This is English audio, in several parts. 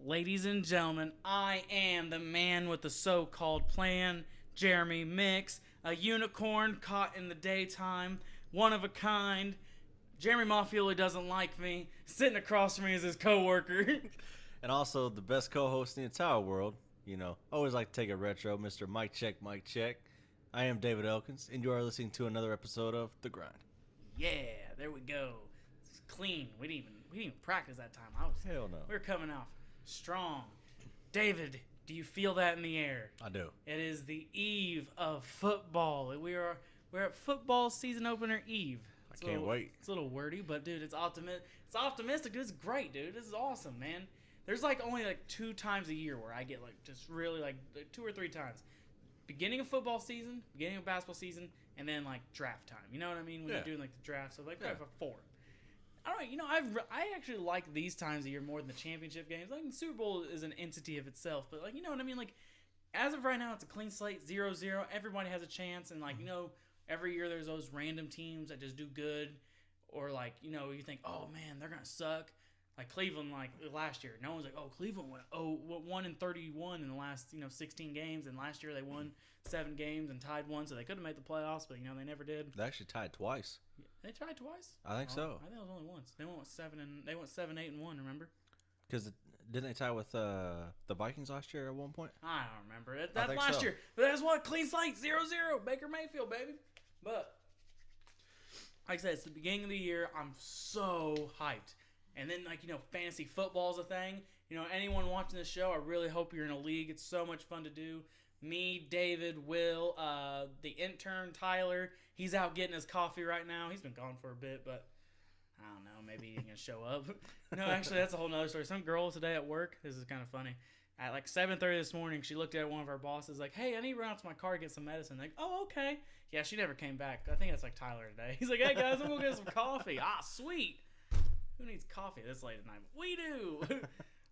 Ladies and gentlemen, I am the man with the so-called plan, Jeremy Mix, a unicorn caught in the daytime, one of a kind. Jeremy Maffioli doesn't like me. Sitting across from me is his co-worker. And also the best co-host in the entire world. Always like to take a retro, Mr. Mike Check, Mike Check. I am David Elkins, and you are listening to another episode of The Grind. Yeah, there we go. It's clean. We didn't even practice that time. Hell no. We were coming off strong. David, do you feel that in the air? I do. It is the eve of football. We're at football season opener eve. I can't wait. It's a little wordy, but dude, it's optimistic. Dude, it's great, dude. This is awesome, man. There's only 2 times a year where I get just really 2 or 3 times. Beginning of football season, beginning of basketball season, and then draft time. You know what I mean? When you're doing the draft, so Yeah. 4. I don't know. I actually like these times of year more than the championship games. The Super Bowl is an entity of itself, but you know what I mean. As of right now, it's a clean slate, 0-0. Everybody has a chance, and every year there's those random teams that just do good, or you think, oh man, they're gonna suck. Like Cleveland, last year, no one's like, oh, Cleveland went 1-31 in the last 16 games, and last year they won 7 games and tied 1, so they could have made the playoffs, but they never did. They actually tied twice. They tried twice. I think so. I think it was only once. They went 7-8-1. Remember? Because didn't they tie with the Vikings last year at one point? I don't remember. I think last so. year. But that's what, clean slate, 0-0. Baker Mayfield, baby. But like I said, it's the beginning of the year. I'm so hyped. And then fantasy football's a thing. Anyone watching this show, I really hope you're in a league. It's so much fun to do. Me, David, Will, the intern Tyler, he's out getting his coffee right now. He's been gone for a bit, but I don't know, maybe he's gonna show up. No, actually, that's a whole nother story. Some girl today at work, this is kind of funny. At 7:30 this morning, she looked at one of our bosses like, "Hey, I need to run out to my car to get some medicine." Like, "Oh, okay." Yeah, she never came back. I think that's Tyler today. He's like, "Hey guys, I'm gonna get some coffee." Ah, sweet. Who needs coffee this late at night? We do.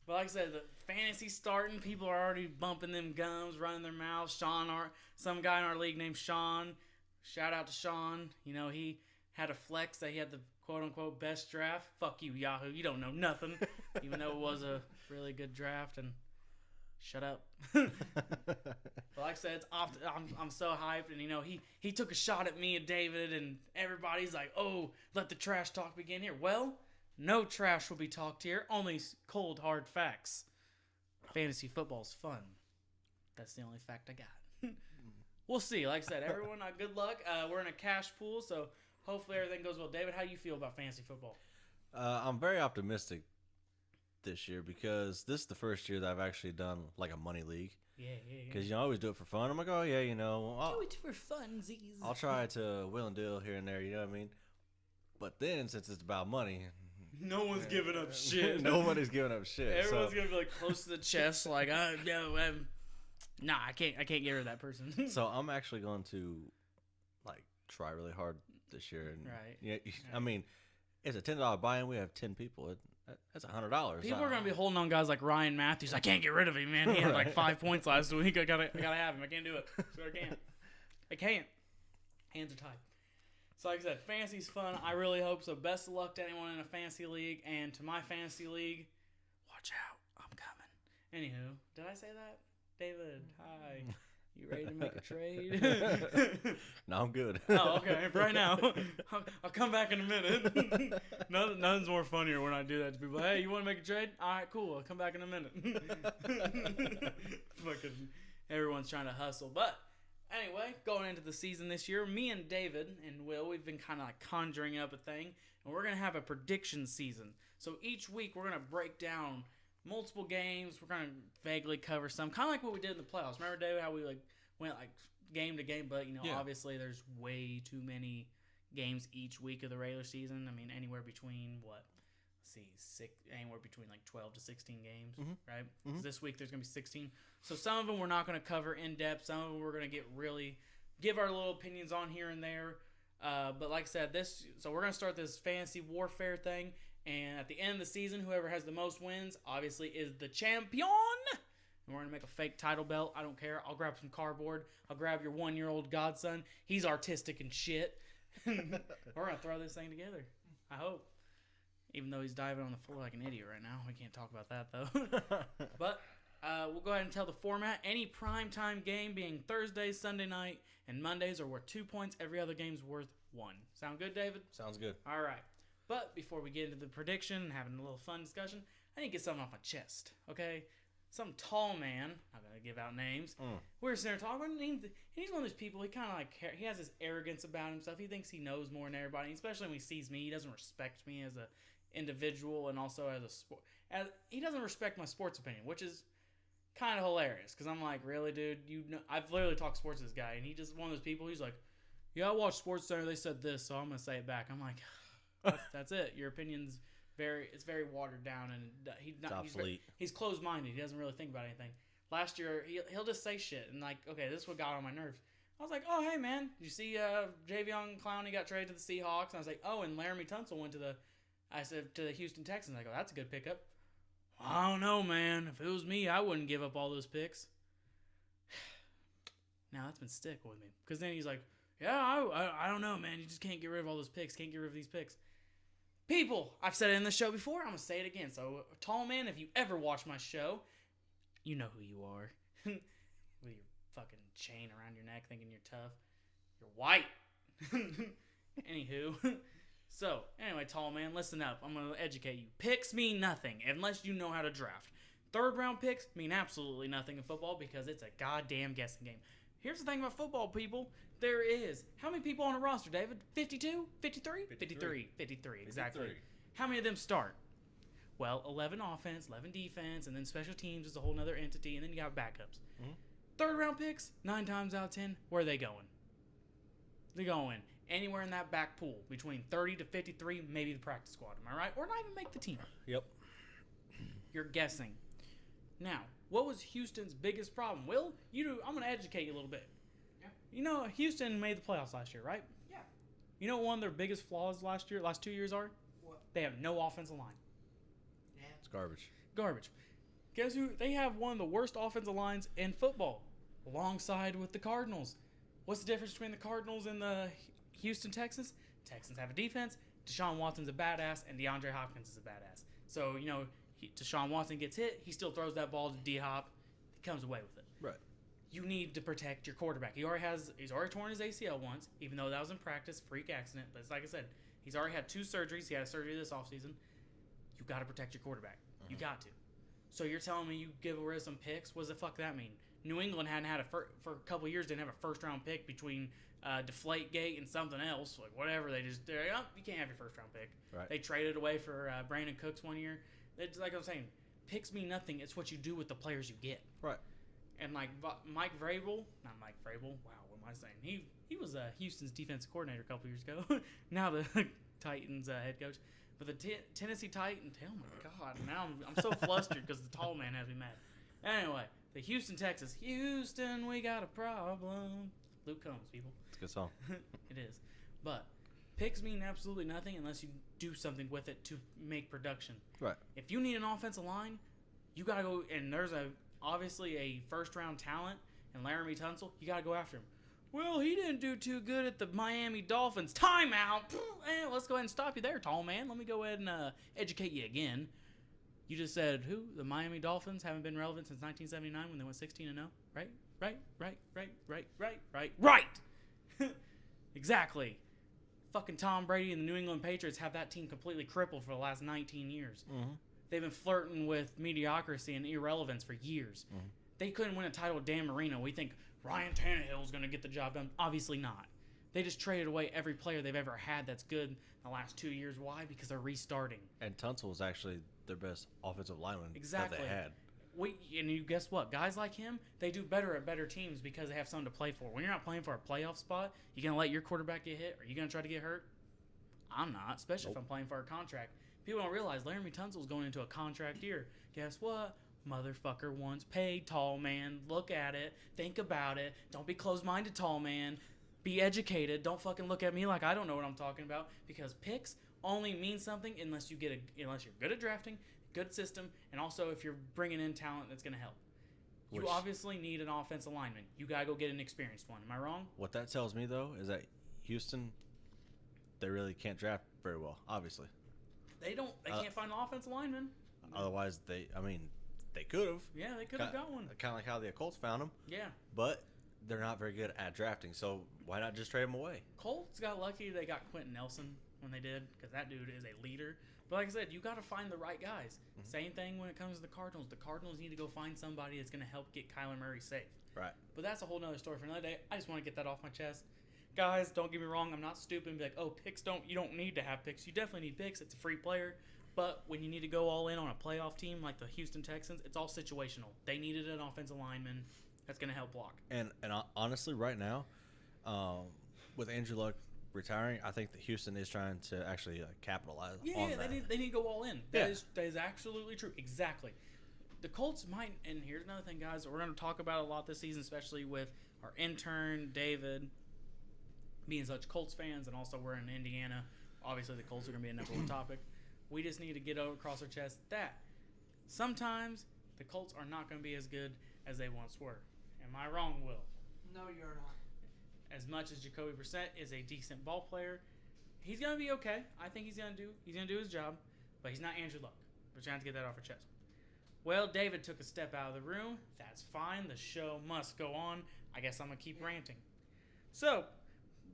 But like I said, the fantasy's starting. People are already bumping them gums, running their mouths. Some guy in our league named Sean. Shout out to Sean. He had a flex that he had the quote-unquote best draft. Fuck you, Yahoo. You don't know nothing. Even though it was a really good draft. And shut up. But like I said, it's I'm so hyped. And, he took a shot at me and David. And everybody's like, oh, let the trash talk begin here. Well, no trash will be talked here. Only cold, hard facts. Fantasy football's fun. That's the only fact I got. We'll see. Like I said, everyone, good luck. We're in a cash pool, so hopefully everything goes well. David, how do you feel about fantasy football? I'm very optimistic this year because this is the first year that I've actually done a money league. Yeah. Because I always do it for fun. I'm like, oh yeah, do it for funsies. I'll try to will and deal here and there. You know what I mean? But then since it's about money, no one's giving up shit. Nobody's giving up shit. Everyone's gonna be close to the chest, nah, I can't get rid of that person. So I'm actually going to try really hard this year. And, right. Yeah. I mean, it's a $10 buy-in. We have 10 people. That's $100. People are gonna be holding on guys like Ryan Matthews. I can't get rid of him, man. He had 5 points last week. I gotta have him. I can't do it. So I can't. Hands are tied. So like I said, fantasy's fun. I really hope so. Best of luck to anyone in a fantasy league. And to my fantasy league, watch out. I'm coming. Anywho, did I say that? David, hi. You ready to make a trade? No, I'm good. Oh, okay. Right now. I'll come back in a minute. Nothing's more funnier when I do that to people. Hey, you want to make a trade? All right, cool. I'll come back in a minute. Fucking everyone's trying to hustle. But anyway, going into the season this year, me and David and Will, we've been kind of conjuring up a thing, and we're going to have a prediction season. So each week, we're going to break down multiple games. We're going to vaguely cover some, kind of like what we did in the playoffs. Remember, David, how we went game to game, but obviously there's way too many games each week of the regular season. I mean, anywhere between anywhere between 12 to 16 games, right? Mm-hmm. This week there's going to be 16. So some of them we're not going to cover in depth. Some of them we're going to give our little opinions on here and there. But like I said, so we're going to start this fantasy warfare thing. And at the end of the season, whoever has the most wins, obviously, is the champion. And we're going to make a fake title belt. I don't care. I'll grab some cardboard. I'll grab your 1-year-old godson. He's artistic and shit. We're going to throw this thing together. I hope. Even though he's diving on the floor like an idiot right now. We can't talk about that, though. But we'll go ahead and tell the format. Any primetime game being Thursday, Sunday night, and Mondays are worth 2 points. Every other game's worth 1. Sound good, David? Sounds good. All right. But before we get into the prediction and having a little fun discussion, I need to get something off my chest, okay? Some tall man, I'm going to give out names. We're sitting there talking, and he's one of those people, he kind of like, he has this arrogance about himself. He thinks he knows more than everybody, especially when he sees me. He doesn't respect me as a individual and also as a sport. He doesn't respect my sports opinion, which is kind of hilarious, because I'm like, really, dude? You know, I've literally talked sports to this guy, and he just one of those people, he's like, yeah, I watched Sports Center, they said this, so I'm going to say it back. I'm like, that's it. Your opinion's it's very watered down, and he's closed-minded. He doesn't really think about anything. Last year, he'll just say shit, and like, okay, this is what got on my nerves. I was like, oh, hey, man, did you see Javion Clowney got traded to the Seahawks? And I was like, oh, and Laramie Tunsil went to the Houston Texans. I go, that's a good pickup. I don't know, man. If it was me, I wouldn't give up all those picks. Now, that's been sticking with me. Because then he's like, yeah, I don't know, man. You just can't get rid of all those picks. Can't get rid of these picks. People, I've said it in the show before. I'm going to say it again. So, tall man, if you ever watch my show, you know who you are. With your fucking chain around your neck thinking you're tough. You're white. Anywho. So, anyway, tall man, listen up. I'm going to educate you. Picks mean nothing unless you know how to draft. Third round picks mean absolutely nothing in football because it's a goddamn guessing game. Here's the thing about football, people. There is. How many people on a roster, David? 52? 53? 53, exactly. 53. How many of them start? Well, 11 offense, 11 defense, and then special teams is a whole other entity, and then you got backups. Mm-hmm. Third round picks, 9 times out of 10, where are they going? They're going anywhere in that back pool, between 30 to 53, maybe the practice squad. Am I right? Or not even make the team. Yep. You're guessing. Now, what was Houston's biggest problem? Will, I'm going to educate you a little bit. Yeah. You know, Houston made the playoffs last year, right? Yeah. You know what one of their biggest flaws last 2 years are? What? They have no offensive line. Yeah. It's garbage. Guess who? They have one of the worst offensive lines in football, alongside with the Cardinals. What's the difference between the Cardinals and the Houston Texans? Texans have a defense. Deshaun Watson's a badass, and DeAndre Hopkins is a badass. So, Deshaun Watson gets hit, he still throws that ball to D-Hop, he comes away with it. Right. You need to protect your quarterback. He's already torn his ACL once, even though that was in practice, freak accident. But it's like I said, he's already had 2 surgeries. He had a surgery this offseason. You got to protect your quarterback. You got to. So you're telling me you give away some picks? What does the fuck that mean? New England hadn't had for a couple of years, didn't have a first-round pick between Deflategate and something else. Like, whatever. You can't have your first-round pick. Right. They traded away for Brandon Cooks one year. It's like I'm saying, picks mean nothing. It's what you do with the players you get. Right. And like Mike Vrabel, not Mike Vrabel. Wow, what am I saying? He was Houston's defensive coordinator a couple years ago. Now the Titans head coach. But the Tennessee Titans, oh my God, now I'm so flustered because the tall man has me mad. Anyway, the Houston Texans. Houston, we got a problem. Luke Combs, people. It's a good song. It is. But picks mean absolutely nothing unless you do something with it to make production. Right. If you need an offensive line, you got to go, and there's obviously a first-round talent in Laramie Tunsil, you got to go after him. Well, he didn't do too good at the Miami Dolphins. Timeout! Let's go ahead and stop you there, tall man. Let me go ahead and educate you again. You just said who? The Miami Dolphins haven't been relevant since 1979 when they went 16-0, right? Right. Exactly. Fucking Tom Brady and the New England Patriots have that team completely crippled for the last 19 years. Mm-hmm. They've been flirting with mediocrity and irrelevance for years. Mm-hmm. They couldn't win a title with Dan Marino. We think Ryan Tannehill is going to get the job done. Obviously not. They just traded away every player they've ever had that's good in the last 2 years. Why? Because they're restarting. And Tunsil was actually their best offensive lineman that they had. And you guess what? Guys like him, they do better at better teams because they have something to play for. When you're not playing for a playoff spot, you going to let your quarterback get hit? Are you going to try to get hurt? I'm not, especially if I'm playing for a contract. People don't realize Laramie Tunsil's going into a contract year. Guess what? Motherfucker wants paid, tall man. Look at it. Think about it. Don't be closed-minded, tall man. Be educated. Don't fucking look at me like I don't know what I'm talking about, because picks only mean something unless you're good at drafting, good system, and also if you're bringing in talent that's going to help. You obviously need an offensive lineman. You got to go get an experienced one. Am I wrong? What that tells me, though, is that Houston, they really can't draft very well, obviously. They can't find an offensive lineman. Otherwise, they could have. Yeah, they could have got one. Kind of like how the Colts found him. Yeah. But they're not very good at drafting, so why not just trade him away? Colts got lucky they got Quentin Nelson when they did, because that dude is a leader. But like I said, you got to find the right guys. Mm-hmm. Same thing when it comes to the Cardinals. The Cardinals need to go find somebody that's going to help get Kyler Murray safe. Right. But that's a whole nother story for another day. I just want to get that off my chest. Guys, don't get me wrong. I'm not stupid and be like, oh, you don't need to have picks. You definitely need picks. It's a free player. But when you need to go all in on a playoff team like the Houston Texans, it's all situational. They needed an offensive lineman that's going to help block. And honestly, right now, with Andrew Luck retiring, I think that Houston is trying to actually capitalize on that. They need to go all in. That is absolutely true. Exactly. The Colts might, and here's another thing, guys, we're going to talk about a lot this season, especially with our intern, David, being such Colts fans, and also we're in Indiana. Obviously, the Colts are going to be a number one topic. We just need to get across our chest that sometimes the Colts are not going to be as good as they once were. Am I wrong, Will? No, you're not. As much as Jacoby Brissett is a decent ball player, he's going to be okay. I think he's going to do his job, but he's not Andrew Luck. We're trying to get that off our chest. Well, David took a step out of the room. That's fine. The show must go on. I guess I'm going to keep ranting. So,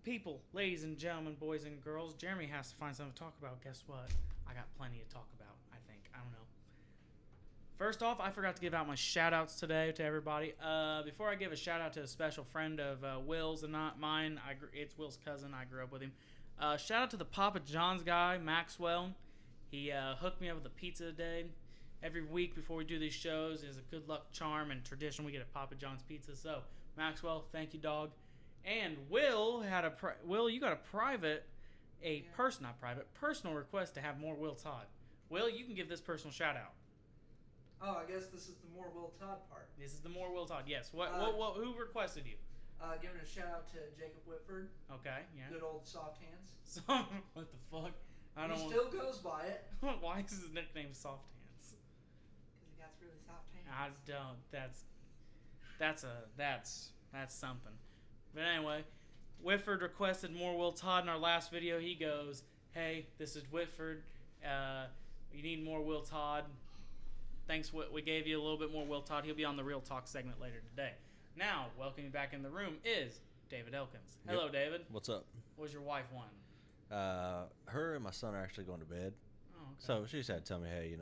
people, ladies and gentlemen, boys and girls, Jeremy has to find something to talk about. Guess what? I got plenty to talk about, I think. I don't know. First off, I forgot to give out my shout-outs today to everybody. Before I give a shout-out to a special friend of Will's and not mine, it's Will's cousin. I grew up with him. Shout-out to the Papa John's guy, Maxwell. He hooked me up with a pizza today. Every week before we do these shows is a good luck charm and tradition. We get a Papa John's pizza. So, Maxwell, thank you, dog. And Will had Will, you got a personal request to have more Will Todd. Will, you can give this personal shout out. Oh, I guess this is the more Will Todd part. This is the more Will Todd. Yes. Who requested you? Giving a shout out to Jacob Whitford. Okay. Yeah. Good old soft hands. So, what the fuck? He still goes by it. Why is his nickname Soft Hands? Because he got really soft hands. I don't. That's something. But anyway, Whitford requested more Will Todd in our last video. He goes, hey, this is Whitford. You need more Will Todd. Thanks, we gave you a little bit more Will Todd. He'll be on the Real Talk segment later today. Now, welcoming back in the room is David Elkins. Hello, Yep. David. What's up? What's your wife want? Her and my son are actually going to bed. Oh, okay. So she just had to tell me, hey,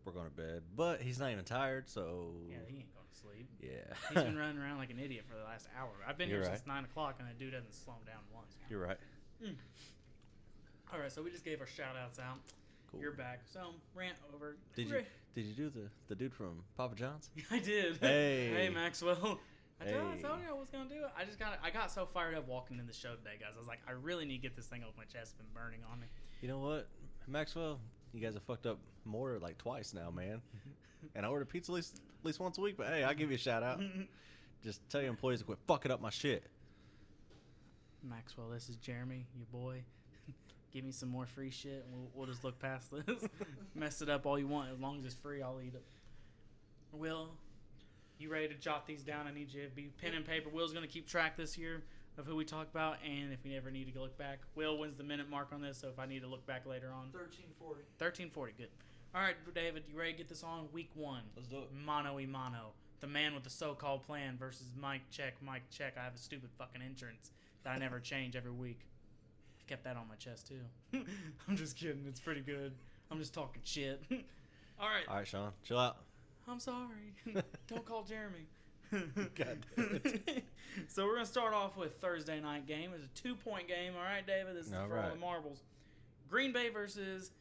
we're going to bed. But he's not even tired, so... Yeah, he ain't going to sleep. Yeah. He's been running around like an idiot for the last hour. I've been You're here right. since 9 o'clock, and that dude hasn't slowed down once. You're right. All right, so we just gave our shout-outs out. Cool. You're back. So, rant over. Did you do the dude from Papa John's? I did. Hey. Hey, Maxwell. I told Hey. you I was going to do it. I got so fired up walking in the show today, guys. I was like, I really need to get this thing off my chest. It's been burning on me. You know what, Maxwell? You guys have fucked up more like twice now, man. And I order pizza at least once a week, but hey, I'll give you a shout out. Just tell your employees to quit fucking up my shit. Maxwell, this is Jeremy, your boy. Give me some more free shit, and we'll just look past this. Mess it up all you want. As long as it's free, I'll eat it. Will, you ready to jot these down? I need you to be pen and paper. Will's going to keep track this year of who we talked about, and if we ever need to go look back, Will wins the minute mark on this, so if I need to look back later on. 1340. 1340, good. All right, David, you ready to get this on? Week 1. Let's do it. Mano y mano. The man with the so-called plan versus Mike check. I have a stupid fucking entrance that I never change every week. I've kept that on my chest, too. I'm just kidding. It's pretty good. I'm just talking shit. All right. All right, Sean, chill out. I'm sorry. Don't call Jeremy. God damn it. So we're going to start off with Thursday night game. It's a 2-point game. All right, David? This is All for all right. the marbles. Green Bay versus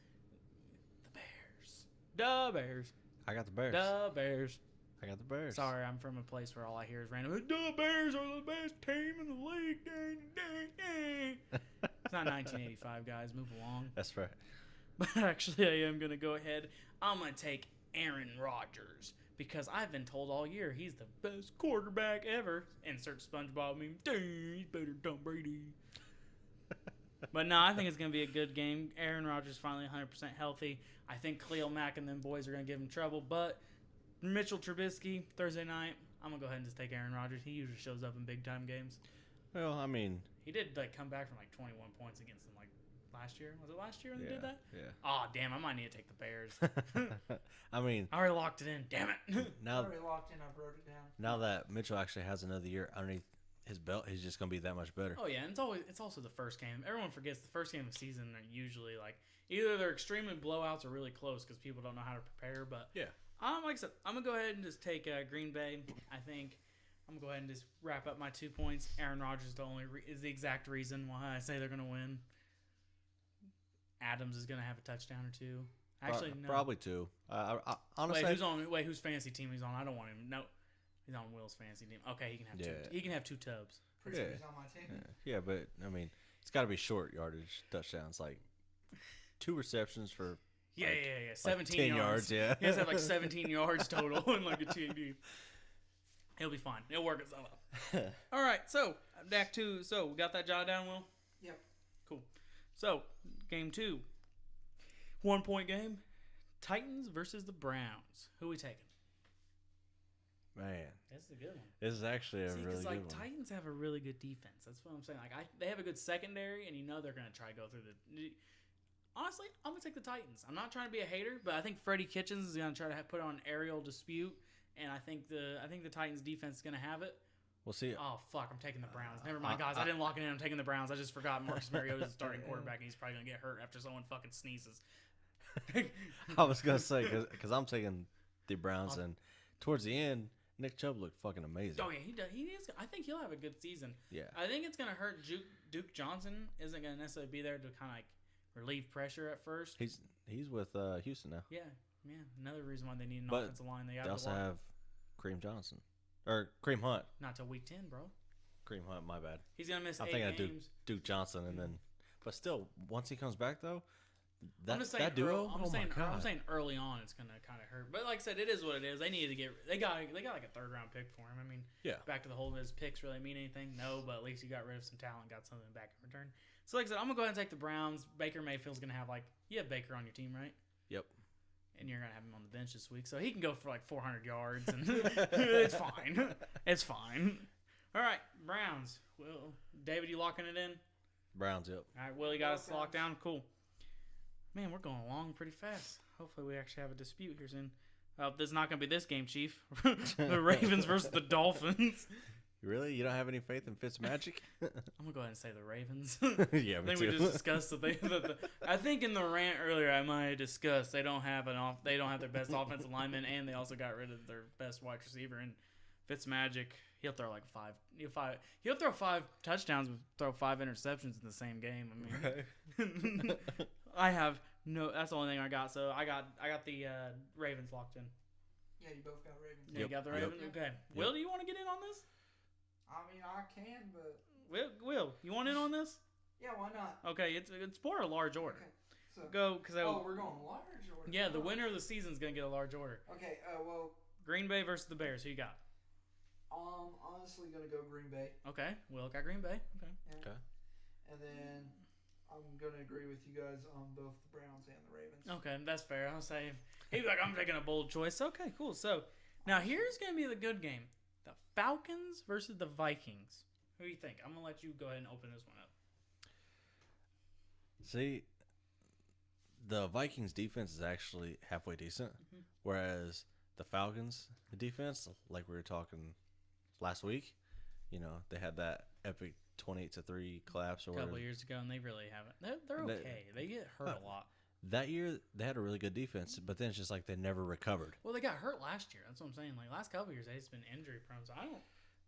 the Bears. The Bears. I got the Bears. The Bears. I got the Bears. Sorry, I'm from a place where all I hear is random. The Bears are the best team in the league. It's not 1985, guys. Move along. That's right. But actually, I am going to go ahead. I'm going to take Aaron Rodgers because I've been told all year he's the best quarterback ever. Insert SpongeBob meme. Dang, he's better than Tom Brady. But no, I think it's going to be a good game. Aaron Rodgers finally 100% healthy. I think Khalil Mack and them boys are going to give him trouble. But Mitchell Trubisky, Thursday night, I'm going to go ahead and just take Aaron Rodgers. He usually shows up in big-time games. Well, I mean, He did come back from 21 points against them last year. Was it last year when they Yeah, did that? yeah. Oh, damn. I might need to take the Bears. I mean, I already locked it in. Damn it. I now already locked in. I wrote it down. now that Mitchell actually has another year underneath his belt, he's just gonna be that much better. Oh, yeah. And it's also the first game. Everyone forgets the first game of the season are usually like either they're extremely blowouts or really close because people don't know how to prepare. But Yeah. like I said, I'm going to go ahead and just take Green Bay. I think I'm going to go ahead and just wrap up my 2 points. Aaron Rodgers is the exact reason why I say they're going to win. Adams is going to have a touchdown or two. Actually, no. Probably 2. Honestly, whose fantasy team he's on? I don't want him. No, he's on Will's fantasy team. Okay, he can have 2. He can have 2 tubs. Pretty sure he's on my team. yeah, but I mean, it's got to be short yardage touchdowns, like 2 receptions for. Yeah, like, 17 10 yards. Yeah, he has to have like 17 yards total in like a TD. He'll be fine. He'll work itself out. All right, so back to we got that jotted down, Will? Yep. Cool. So game 2, 1 point game. Titans versus the Browns. Who we taking? Man, This is a good one. this is actually a really good one. Titans have a really good defense. That's what I'm saying. They have a good secondary, and they're gonna try to go through the. Honestly, I'm gonna take the Titans. I'm not trying to be a hater, but I think Freddie Kitchens is gonna try to put on an aerial dispute, and I think the Titans defense is gonna have it. We'll see. Oh fuck! I'm taking the Browns. Never mind, guys. I didn't lock it in. I'm taking the Browns. I just forgot Marcus Mariota is the starting quarterback, and he's probably gonna get hurt after someone fucking sneezes. I was gonna say because I'm taking the Browns, and towards the end, Nick Chubb looked fucking amazing. Oh yeah, he does. He is. I think he'll have a good season. Yeah. I think it's gonna hurt. Duke Johnson isn't gonna necessarily be there to kind of like relieve pressure at first. He's with Houston now. Yeah. Another reason why they need an But offensive line. They also have Kareem Johnson or Kareem Hunt. not till week 10, bro. Kareem Hunt, my bad. He's gonna miss I'm 8 thinking of games. Duke Johnson, and then, but still, once he comes back though, I'm just saying that duo. I'm oh saying, my god! I'm saying early on it's gonna kind of hurt. But like I said, it is what it is. They needed to get. They got like a 3rd round pick for him. I mean, Yeah. Back to the whole his picks really mean anything? No, but at least you got rid of some talent, got something back in return. So like I said, I'm gonna go ahead and take the Browns. Baker Mayfield's gonna have you have Baker on your team, right? Yep. And you're gonna have him on the bench this week, so he can go for like 400 yards, and it's fine. It's fine. All right, Browns. Well, David, you locking it in? Browns. Yep. All right, Will, you got us locked down. Cool. Man, we're going along pretty fast. Hopefully, we actually have a dispute here soon. This is not gonna be this game, Chief. The Ravens versus the Dolphins. Really? You don't have any faith in Fitzmagic? I'm gonna go ahead and say the Ravens. Yeah, I me think too. we just discussed that I think in the rant earlier I might have discussed they don't have their best offensive lineman, and they also got rid of their best wide receiver. And Fitzmagic, he'll throw like he'll throw 5 touchdowns, but throw 5 interceptions in the same game. I mean, I have no. That's the only thing I got. So I got the Ravens locked in. Yeah, you both got Ravens. Yeah, you got the Ravens. Yep. Okay. Will, do you want to get in on this? I mean, I can, but Will, you want in on this? yeah, why not? Okay, it's for a large order. Okay. So, Go because we're going large order. yeah, the Oh. winner of the season is gonna get a large order. Okay. Well, Green Bay versus the Bears. Who you got? honestly gonna go Green Bay. Okay, Will got Green Bay. Okay. Yeah. Okay. And then I'm gonna agree with you guys on both the Browns and the Ravens. Okay, that's fair. I'll say he's like I'm taking a bold choice. Okay, cool. So now here's gonna be the good game: the Falcons versus the Vikings. Who do you think? I'm gonna let you go ahead and open this one up. See, the Vikings defense is actually halfway decent, whereas the Falcons the defense, like we were talking last week, they had that epic 28-3 collapse or A couple whatever. years ago, and they really haven't. They're okay. They get hurt a lot. That year they had a really good defense, but then it's just like they never recovered. Well, they got hurt last year. That's what I'm saying. Like last couple years, they've just been injury prone. So I don't.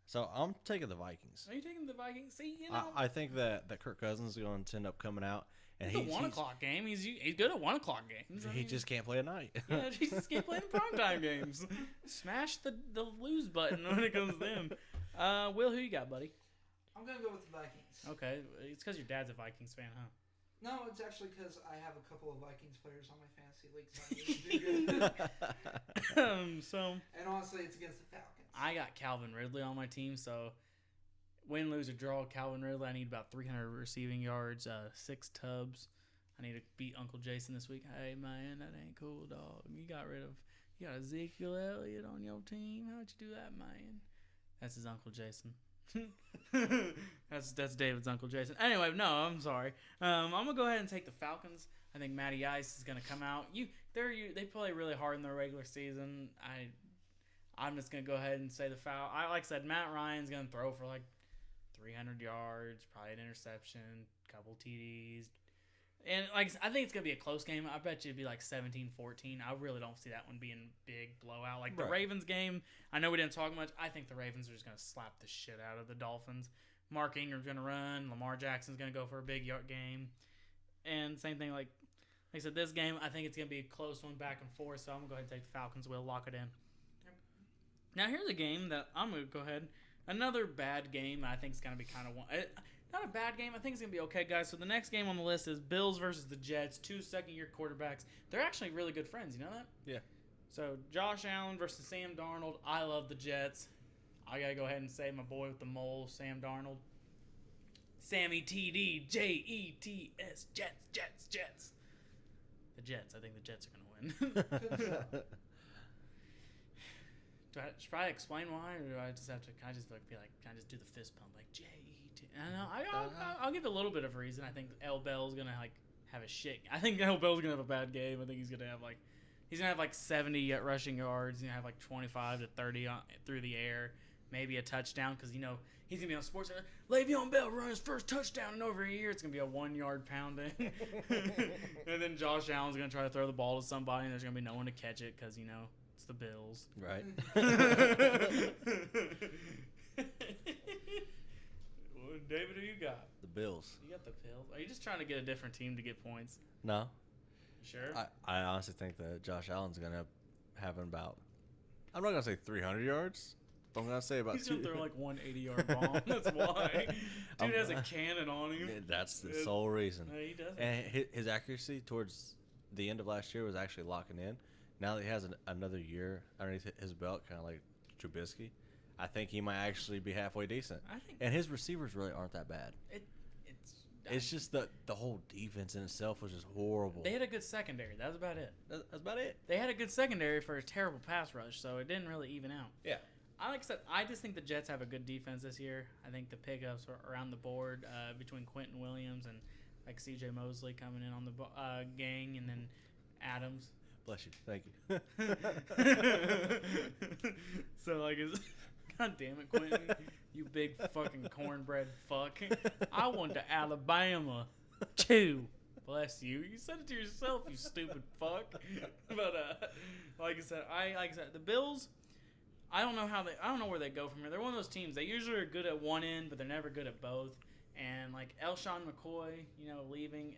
So I'm taking the Vikings. Are you taking the Vikings? See, I think that Kirk Cousins is going to end up coming out, and it's a 1 o'clock game. He's good at 1 o'clock games. I he mean, just can't play at night. yeah, he just can't play the primetime games. Smash the lose button when it comes to them. Will, who you got, buddy? I'm gonna go with the Vikings. Okay, it's because your dad's a Vikings fan, huh? No, it's actually because I have a couple of Vikings players on my fantasy league, so I really do good. So And honestly, it's against the Falcons. I got Calvin Ridley on my team, so win, lose, or draw, Calvin Ridley. I need about 300 receiving yards, 6 tubs. I need to beat Uncle Jason this week. Hey, man, that ain't cool, dog. You got Ezekiel Elliott on your team. How'd you do that, man? That's his Uncle Jason. That's David's uncle Jason. Anyway, no, I'm sorry. I'm gonna go ahead and take the Falcons. I think Matty Ice is gonna come out. They play really hard in the regular season. I'm just gonna go ahead and say the foul. Like I said, Matt Ryan's gonna throw for like 300 yards, probably an interception, couple TDs. And I think it's going to be a close game. I bet you it'd be like 17-14. I really don't see that one being a big blowout. Like the Ravens game, I know we didn't talk much. I think the Ravens are just going to slap the shit out of the Dolphins. Mark Ingram's going to run. Lamar Jackson's going to go for a big yard game. And same thing, like I said, this game, I think it's going to be a close one back and forth. So I'm going to go ahead and take the Falcons. We'll lock it in. Now here's a game that I'm going to go ahead. Another bad game I think is going to be kind of one. Not a bad game. I think it's going to be okay, guys. So the next game on the list is Bills versus the Jets, 2 second-year quarterbacks. They're actually really good friends. You know that? Yeah. So Josh Allen versus Sam Darnold. I love the Jets. I got to go ahead and say my boy with the mole, Sam Darnold. Sammy TD, Jets, Jets. The Jets. I think the Jets are going to win. Should I explain why, or do I just have to kind of just be like, kind of just do the fist pump, like Jet? I know. I'll give a little bit of a reason. I think L. Bell's gonna have a shit. I think L. Bell's gonna have a bad game. I think he's gonna have 70 rushing yards. He's gonna have like 25 to 30 through the air, maybe a touchdown because he's gonna be on sports. Le'Veon Bell runs his first touchdown in over a year. It's gonna be a 1 yard pounding. And then Josh Allen's gonna try to throw the ball to somebody, and there's gonna be no one to catch it because it's the Bills. Right. David, who you got? The Bills. You got the Bills. Are you just trying to get a different team to get points? No. Sure. I honestly think that Josh Allen's gonna have about. I'm not gonna say 300 yards. But I'm gonna say about He's 2. gonna throw like 180-yard bomb. That's why. Dude has a cannon on him. That's the sole reason. No, he doesn't. And his accuracy towards the end of last year was actually locking in. Now that he has another year underneath his belt, kind of like Trubisky, I think he might actually be halfway decent. And his receivers really aren't that bad. It's just the whole defense in itself was just horrible. They had a good secondary. That was about it. That's about it. They had a good secondary for a terrible pass rush, so it didn't really even out. Yeah. Like I said, I just think the Jets have a good defense this year. I think the pickups are around the board between Quentin Williams and like C.J. Mosley coming in on the gang, and then Adams. Bless you. Thank you. So God damn it, Quentin, you big fucking cornbread fuck. I went to Alabama too. Bless you. You said it to yourself, you stupid fuck. But like I said, the Bills. I don't know where they go from here. They're one of those teams. They usually are good at one end, but they're never good at both. And like Elshawn McCoy, leaving,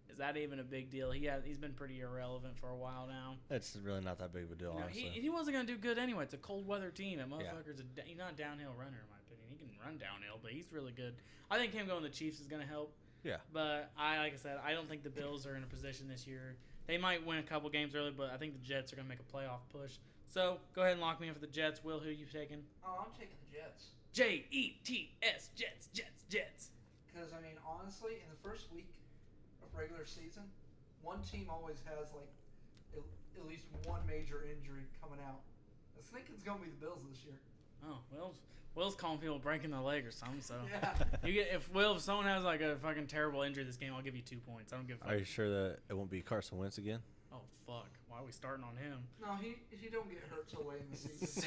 is that even a big deal? He's been pretty irrelevant for a while now. It's really not that big of a deal, honestly. He wasn't gonna do good anyway. It's a cold weather team. That motherfucker's he's not a downhill runner in my opinion. He can run downhill, but he's really good. I think him going to the Chiefs is gonna help. Yeah. But like I said, I don't think the Bills are in a position this year. They might win a couple games early, but I think the Jets are gonna make a playoff push. So go ahead and lock me in for the Jets. Will, who you taking? Oh, I'm taking the Jets. Jets, Jets. Because honestly, in the first week of regular season, one team always has at least one major injury coming out. I think it's gonna be the Bills this year. Oh, Will's calling people breaking their leg or something. So yeah. If someone has like a fucking terrible injury this game, I'll give you 2 points. I don't give a fuck. Are you sure that it won't be Carson Wentz again? Oh fuck! Why are we starting on him? No, he don't get hurt till late in the season.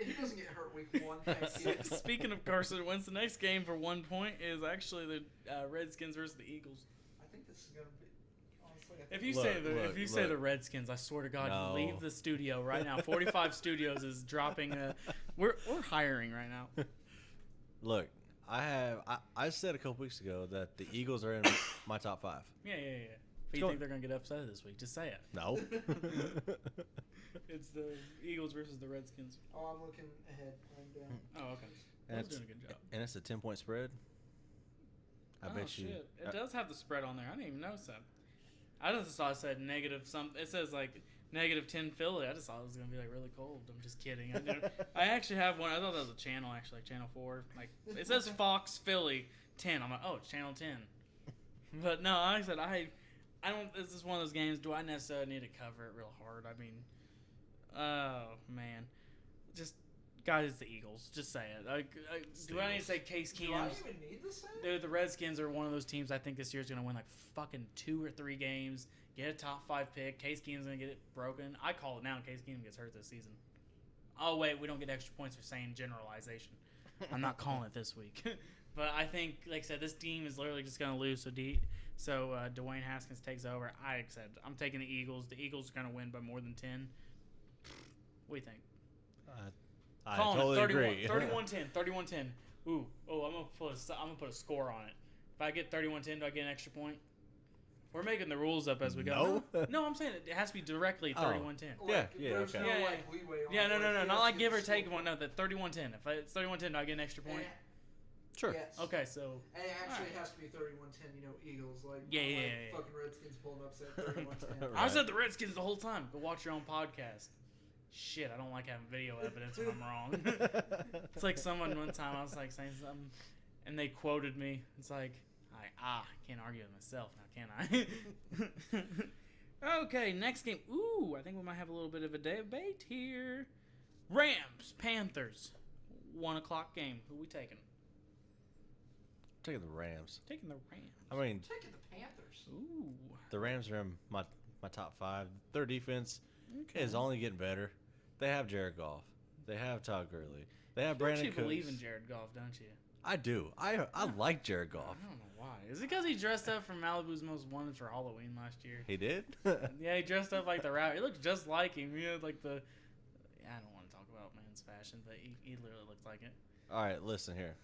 He doesn't get hurt week 1. Thank you. Speaking of Carson Wentz, the next game for 1 point is actually the Redskins versus the Eagles. I think this is gonna be. Honestly, If you say the Redskins, I swear to God, No. you leave the studio right now. 45 Studios is dropping. We're hiring right now. Look, I said a couple weeks ago that the Eagles are in my top 5. Yeah. But you think they're gonna get upset this week? Just say it. No. It's the Eagles versus the Redskins. Oh, I'm looking ahead. I'm down. Oh, okay. Bill's doing a good job. And it's a 10-point spread. I bet you. Shit. It does have the spread on there. I didn't even notice that. I just thought it said negative something. It says like -10 Philly. I just thought it was gonna be like really cold. I'm just kidding. I actually have one. I thought that was a channel actually, like Channel 4. Like it says Fox Philly 10. I'm like, oh, it's Channel 10. But no, like I said, I don't. This is one of those games. Do I necessarily need to cover it real hard? I mean, oh man, just Guys, it's the Eagles. Just say it. Do I need to say Case Do I Keenum's? even need to say? Dude, the Redskins are one of those teams I think this year's going to win like fucking 2 or 3 games, get a top 5 pick. Case Keenum's going to get it broken. I call it now in case Keenum gets hurt this season. Oh, wait, we don't get extra points for saying generalization. I'm not calling it this week. But I think, like I said, this team is literally just going to lose. So Dwayne Haskins takes over. I said I'm taking the Eagles. The Eagles are going to win by more than 10. What do you think? I Calling totally it 31, agree. 31-10. Ooh, I'm gonna put a score on it. If I get 31-10, do I get an extra point? We're making the rules up as we go. No, I'm saying it has to be directly 31-10. Like, Yeah, there's okay. no, Yeah, like, leeway on Yeah, it. no, Like, not you like have to give or get take score. one. No, that 31-10. If it's 31-10, do I get an extra point? Sure. Yes. Okay, so And it actually Alright. has to be 31-10, Eagles. Like, Yeah, not yeah, like yeah. fucking Redskins pulling upset 31-10. I Right. said the Redskins the whole time. Go watch your own podcast. Shit, I don't like having video evidence when I'm wrong. It's like someone one time I was like saying something, and they quoted me. It's like, I can't argue with myself now, can I? Okay, next game. Ooh, I think we might have a little bit of a debate here. Rams, Panthers, 1 o'clock game. Who we taking? Taking the Rams. Taking the Rams. I mean, Taking the Panthers. Ooh. the Rams are in my top 5. Their defense Okay. is only getting better. They have Jared Goff. They have Todd Gurley. They have You Brandon actually Cooks. believe in Jared Goff, don't you? I do. I like Jared Goff. I don't know why. Is it because he dressed up for Malibu's Most Wanted for Halloween last year? He did? Yeah, he dressed up like the route. He looked just like him. He had like the. Yeah, I don't want to talk about man's fashion, but he literally looked like it. All right, listen here.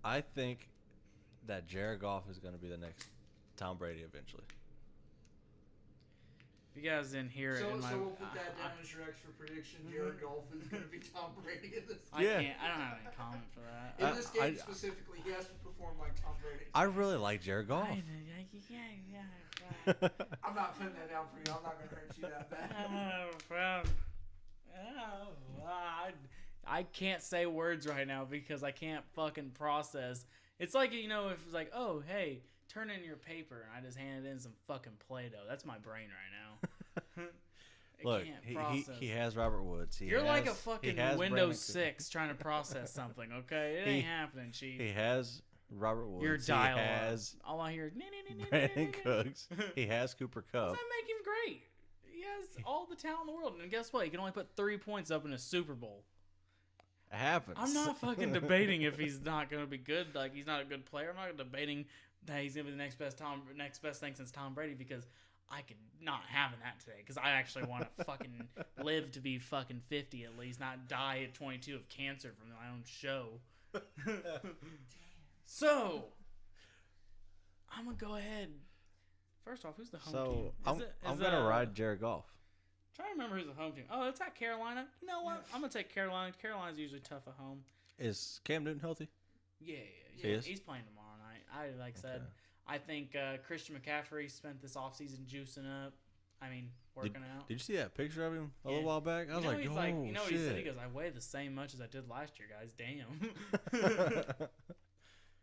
I think that Jared Goff is going to be the next Tom Brady eventually. If you guys didn't hear it So, in my. so we'll put that down as your extra prediction. Jared Goff is going to be Tom Brady in this I Yeah. can't. I don't have any comment for that. In this game I- specifically, he has to perform like Tom Brady. I really like Jared Goff. Yeah. I'm not putting that down for you. I'm not going to hurt you that bad. I can't say words right now because I can't fucking process. It's like, if it's like, oh, hey, turn in your paper, and I just handed in some fucking Play-Doh. That's my brain right now. I Look, can't process. he has Robert Woods. You're like a he fucking has Windows Brandon 6 trying to process something, okay? It ain't happening, Chief. He has Robert Woods. Your dial He has all I hear is Brandon Cooks. He has Cooper Does Kupp. that make him great? He has all the talent in the world, and guess what? He can only put 3 points up in a Super Bowl. It happens. I'm not fucking debating if he's not going to be good. Like, he's not a good player. I'm not debating that he's going to be the next best thing since Tom Brady, because I could not having that today, because I actually want to fucking live to be fucking 50 at least, not die at 22 of cancer from my own show. So, I'm going to go ahead. First off, who's the home team? So I'm gonna ride Jared Goff. Try to remember who's the home team. Oh, it's at Carolina. You know what? I'm gonna take Carolina. Carolina's usually tough at home. Is Cam Newton healthy? Yeah. He is? He's playing tomorrow night. I said, I think Christian McCaffrey spent this offseason juicing up. I mean, working out. Did you see that picture of him a Yeah. little while back? I was like, he's oh, like, you know what he said? He shit. goes, I weigh the same much as I did last year, guys. Damn.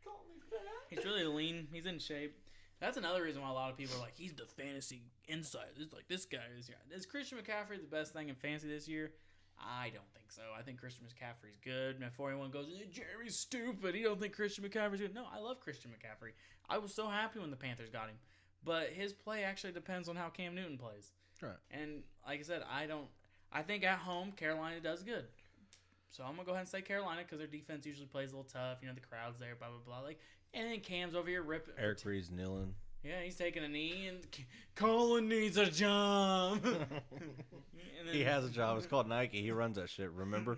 Call me fat. He's really lean. He's in shape. That's another reason why a lot of people are like, he's the fantasy insider. It's like, this guy is here. Is Christian McCaffrey the best thing in fantasy this year? I don't think so. I think Christian McCaffrey's good. Before anyone goes, Jeremy's stupid, he don't think Christian McCaffrey's good. No, I love Christian McCaffrey. I was so happy when the Panthers got him. But his play actually depends on how Cam Newton plays. Right. And like I said, I think at home, Carolina does good. So I'm going to go ahead and say Carolina, because their defense usually plays a little tough. The crowd's there, blah, blah, blah. And then Cam's over here ripping. Eric Reed's kneeling. Yeah, he's taking a knee, and Colin needs a job. And then, He has a job. It's called Nike. He runs that shit. Remember?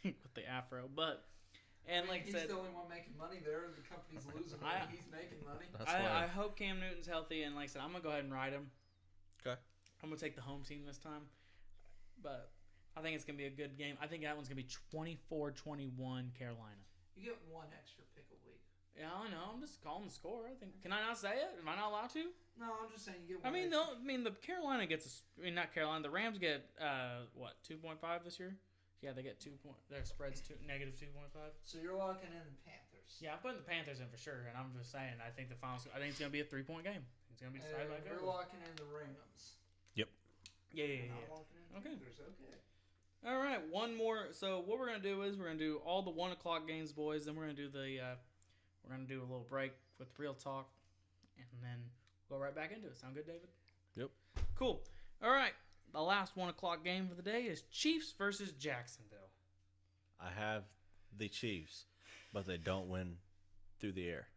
with the afro. But, and like I He's said, the only one making money there. The company's losing money. He's making money. That's why. I hope Cam Newton's healthy. And like I said, I'm going to go ahead and ride him. Okay. I'm going to take the home team this time. But I think it's going to be a good game. I think that one's going to be 24-21 Carolina. You get one extra pick a week. Yeah, I know. I'm just calling the score. I think. Can I not say it? Am I not allowed to? No, I'm just saying you get I one mean, extra. the Carolina gets. Not Carolina. The Rams get what 2.5 this year? Yeah, they get 2 point. Their spread's negative 2.5. So you're locking in the Panthers. Yeah, I'm putting the Panthers in for sure, and I'm just saying. I think I think it's gonna be a 3-point game. It's gonna be decided by And you're goal. locking in the Rams. Yeah. You're not locking in the Okay. Panthers. Okay. All right, one more. So what we're gonna do is we're gonna do all the 1 o'clock games, boys. Then we're gonna do we're gonna do a little break with real talk, and then go right back into it. Sound good, David? Yep. Cool. All right. The last 1 o'clock game of the day is Chiefs versus Jacksonville. I have the Chiefs, but they don't win through the air.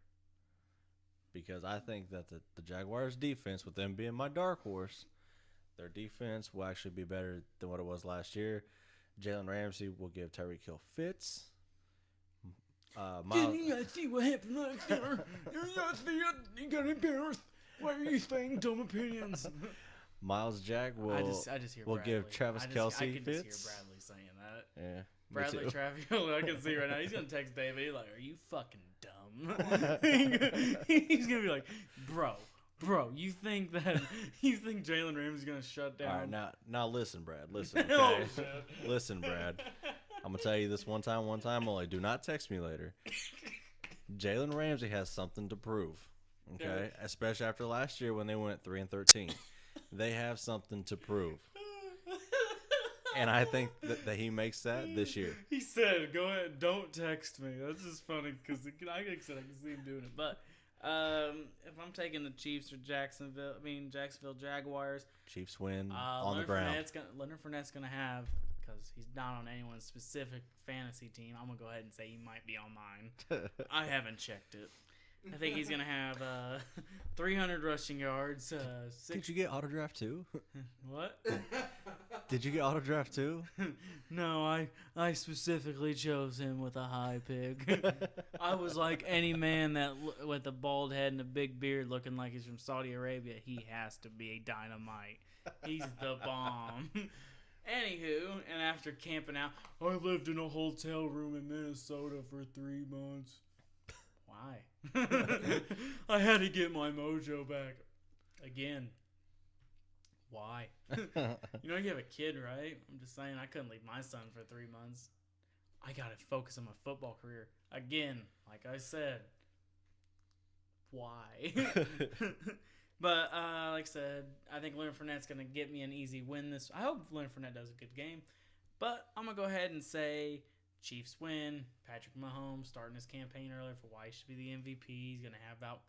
Because I think that the Jaguars' defense, with them being my dark horse, their defense will actually be better than what it was last year. Jalen Ramsey will give Tyreek Hill fits. Didn't you see what happened last year? You got embarrassed. Why are you saying dumb opinions? Miles Jack will I just hear will Bradley. give Travis I Kelce can fits. just hear Bradley saying that. Yeah. Bradley me too. Travioli, I can see right now. He's gonna text David like, "Are you fucking dumb?" He's gonna be like, "Bro, you think Jalen Ramsey's gonna shut down?" All right, now listen, Brad. Listen, okay? Oh, shit. Listen, Brad. I'm gonna tell you this one time only. Do not text me later. Jalen Ramsey has something to prove. Okay, especially after last year when they went 3-13, they have something to prove. And I think that he makes that this year. He said, "Go ahead, don't text me." That's just funny because I can see him doing it. But if I'm taking the Chiefs or Jacksonville Jaguars, Chiefs win on the Leonard ground. Leonard Fournette's gonna have, because he's not on anyone's specific fantasy team. I'm gonna go ahead and say he might be on mine. I haven't checked it. I think he's gonna have 300 rushing yards. Did you get auto draft too? What? Did you get auto draft too? No, I specifically chose him with a high pick. I was like, any man with a bald head and a big beard looking like he's from Saudi Arabia, he has to be a dynamite. He's the bomb. Anywho, and after camping out, I lived in a hotel room in Minnesota for 3 months. Why? I had to get my mojo back. Again. Why? You know, you have a kid, right? I'm just saying, I couldn't leave my son for 3 months. I got to focus on my football career. Again, like I said. Why? But, like I said, I think Leonard Fournette's going to get me an easy win this. I hope Leonard Fournette does a good game. But I'm going to go ahead and say Chiefs win. Patrick Mahomes starting his campaign earlier for why he should be the MVP. He's going to have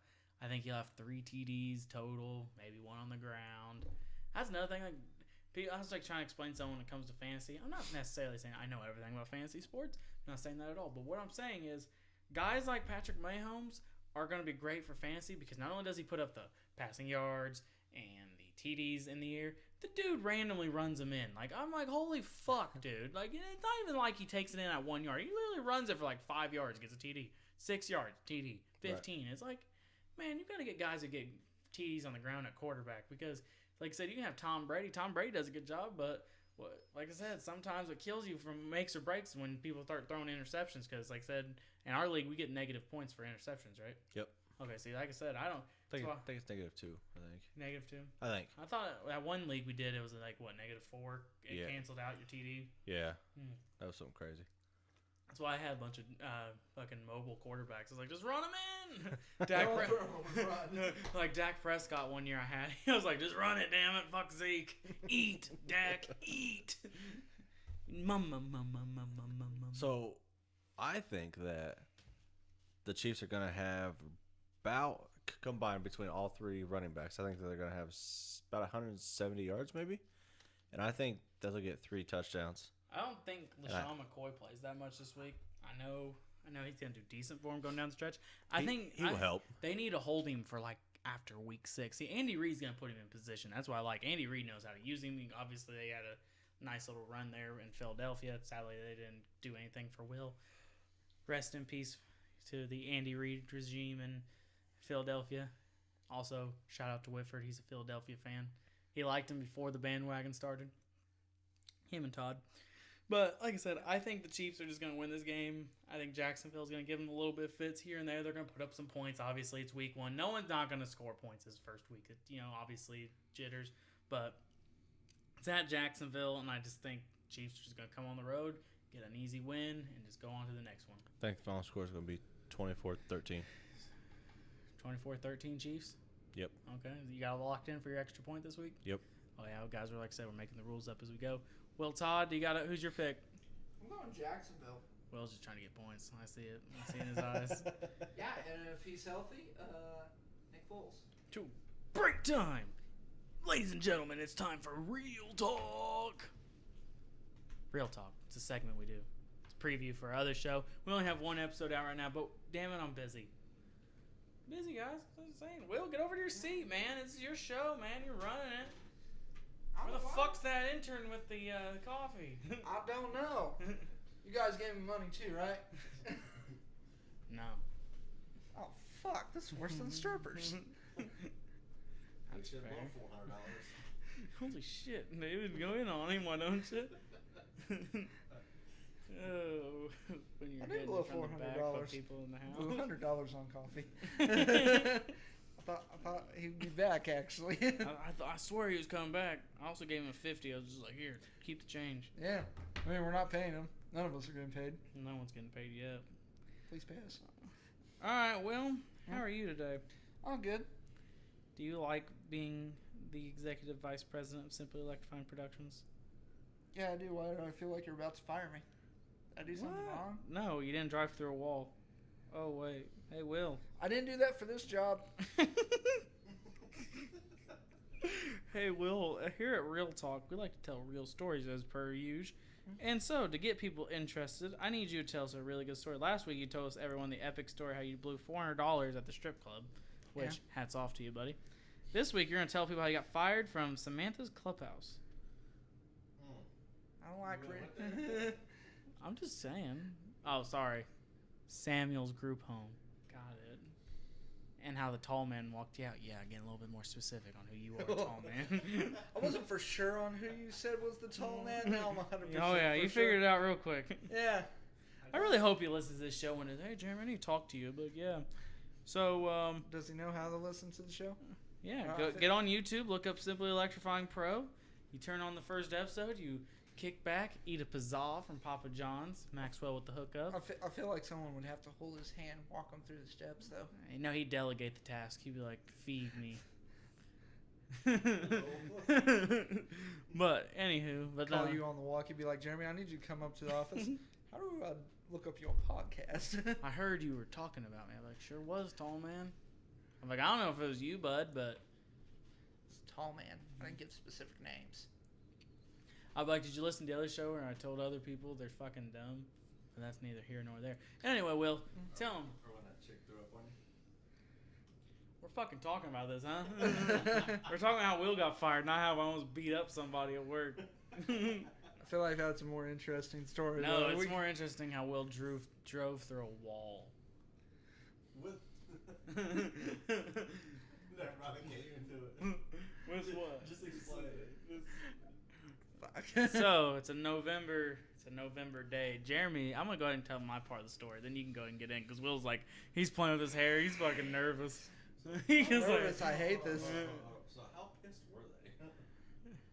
I think he'll have 3 TDs total, maybe 1 on the ground. That's another thing. I was trying to explain something when it comes to fantasy. I'm not necessarily saying I know everything about fantasy sports. I'm not saying that at all. But what I'm saying is guys like Patrick Mahomes are going to be great for fantasy because not only does he put up the passing yards and the TDs in the air, the dude randomly runs them in. Like, I'm like, holy fuck, dude. Like, it's not even like he takes it in at 1 yard. He literally runs it for like 5 yards, gets a TD. 6 yards, TD. 15. Right. It's like, man, you got to get guys that get TDs on the ground at quarterback because, like I said, you can have Tom Brady. Tom Brady does a good job, but like I said, sometimes what kills you from makes or breaks when people start throwing interceptions because, like I said, in our league, we get negative points for interceptions, right? Yep. Okay, see, like I said, I think it's -2, I think. -2? I think. I thought that one league we did, it was like, what, -4? It canceled out your TD? Yeah. That was something crazy. That's why I had a bunch of fucking mobile quarterbacks. I was like, just run them in. Like Dak Prescott one year I had. I was like, just run it, damn it. Fuck Zeke. Eat, Dak, eat. So, I think that the Chiefs are going to have about, combined between all 3 running backs, I think that they're going to have about 170 yards maybe. And I think they'll get 3 touchdowns. I don't think LaShawn McCoy plays that much this week. I know he's going to do decent for him going down the stretch. I think he will help. They need to hold him for like after week 6. See, Andy Reid's going to put him in position. That's why I like Andy Reid knows how to use him. Obviously, they had a nice little run there in Philadelphia. Sadly, they didn't do anything for Will. Rest in peace to the Andy Reid regime in Philadelphia. Also, shout out to Whitford. He's a Philadelphia fan. He liked him before the bandwagon started. Him and Todd. But, like I said, I think the Chiefs are just going to win this game. I think Jacksonville's going to give them a little bit of fits here and there. They're going to put up some points. Obviously, it's week 1. No one's not going to score points this first week. Obviously, jitters. But it's at Jacksonville, and I just think Chiefs are just going to come on the road, get an easy win, and just go on to the next one. I think the final score is going to be 24-13. 24-13 Chiefs? Yep. Okay. You got it locked in for your extra point this week? Yep. Oh, yeah, guys, like I said, we're making the rules up as we go. Will Todd, who's your pick? I'm going Jacksonville. Will's just trying to get points. I see it. I see it in his eyes. Yeah, and if he's healthy, Nick Foles. To break time! Ladies and gentlemen, it's time for Real Talk. Real Talk. It's a segment we do. It's a preview for our other show. We only have one episode out right now, but damn it, I'm busy. Busy, guys. That's what I'm saying. Will, get over to your seat, man. It's your show, man. You're running it. Where the fuck's that intern with the coffee? I don't know. You guys gave me money too, right? No. Oh, fuck. This is worse than strippers. That's fair. $400. Holy shit, David, go in on him, why don't you? Oh, when you're getting blow from the back $400. of people in the Blew house. $100 on coffee. I thought he'd be back actually. I swear he was coming back. I also gave him 50. I was just like, here, keep the change. Yeah, I mean we're not paying him. None of us are getting paid. No one's getting paid yet. Please pay us. All right, Will, how are you today? I'm good. Do you like being the executive vice president of Simply Electrifying Productions? Yeah, I do. Why do I feel like you're about to fire me? Did I do something wrong? No, you didn't drive through a wall. Oh, wait. Hey, Will. I didn't do that for this job. Hey, Will, here at Real Talk, we like to tell real stories as per usual. And so, to get people interested, I need you to tell us a really good story. Last week, you told us everyone the epic story how you blew $400 at the strip club, which, hats off to you, buddy. This week, you're going to tell people how you got fired from Samantha's Clubhouse. I don't like it. I'm just saying. Oh, sorry. Samuel's group home. Got it. And how the tall man walked you out. Yeah, getting a little bit more specific on who you are, tall man. I wasn't for sure on who you said was the tall man. Now I'm 100%. Oh, yeah, you figured it out real quick. Yeah. I really hope he listens to this show and is, hey, Jeremy, I need to talk to you. But, yeah. So, does he know how to listen to the show? yeah, get on YouTube, look up Simply Electrifying Pro. You turn on the first episode, you kick back, eat a pizzazz from Papa John's. Maxwell with the hookup. I feel like someone would have to hold his hand, walk him through the steps, though. You know, he'd delegate the task. He'd be like, feed me. But, anywho. Call you on the walk. He'd be like, Jeremy, I need you to come up to the office. How do I look up your podcast? I heard you were talking about me. I'm like, sure was, tall man. I'm like, I don't know if it was you, bud, but... It's tall man. I didn't give specific names. I'm like, did you listen to the other show where I told other people they're fucking dumb? But that's neither here nor there. Anyway, Will, tell them. When that chick threw up on you. We're fucking talking about this, huh? We're talking about how Will got fired, not how I almost beat up somebody at work. I feel like that's a more interesting story. No, though. it's more interesting how Will drove through a wall. With never mind, get into it. With what? Just explain it. So it's a November day. Jeremy, I'm gonna go ahead and tell my part of the story. Then you can go ahead and get in because Will's like he's playing with his hair. He's fucking nervous. He's nervous. I hate this. So how pissed were they?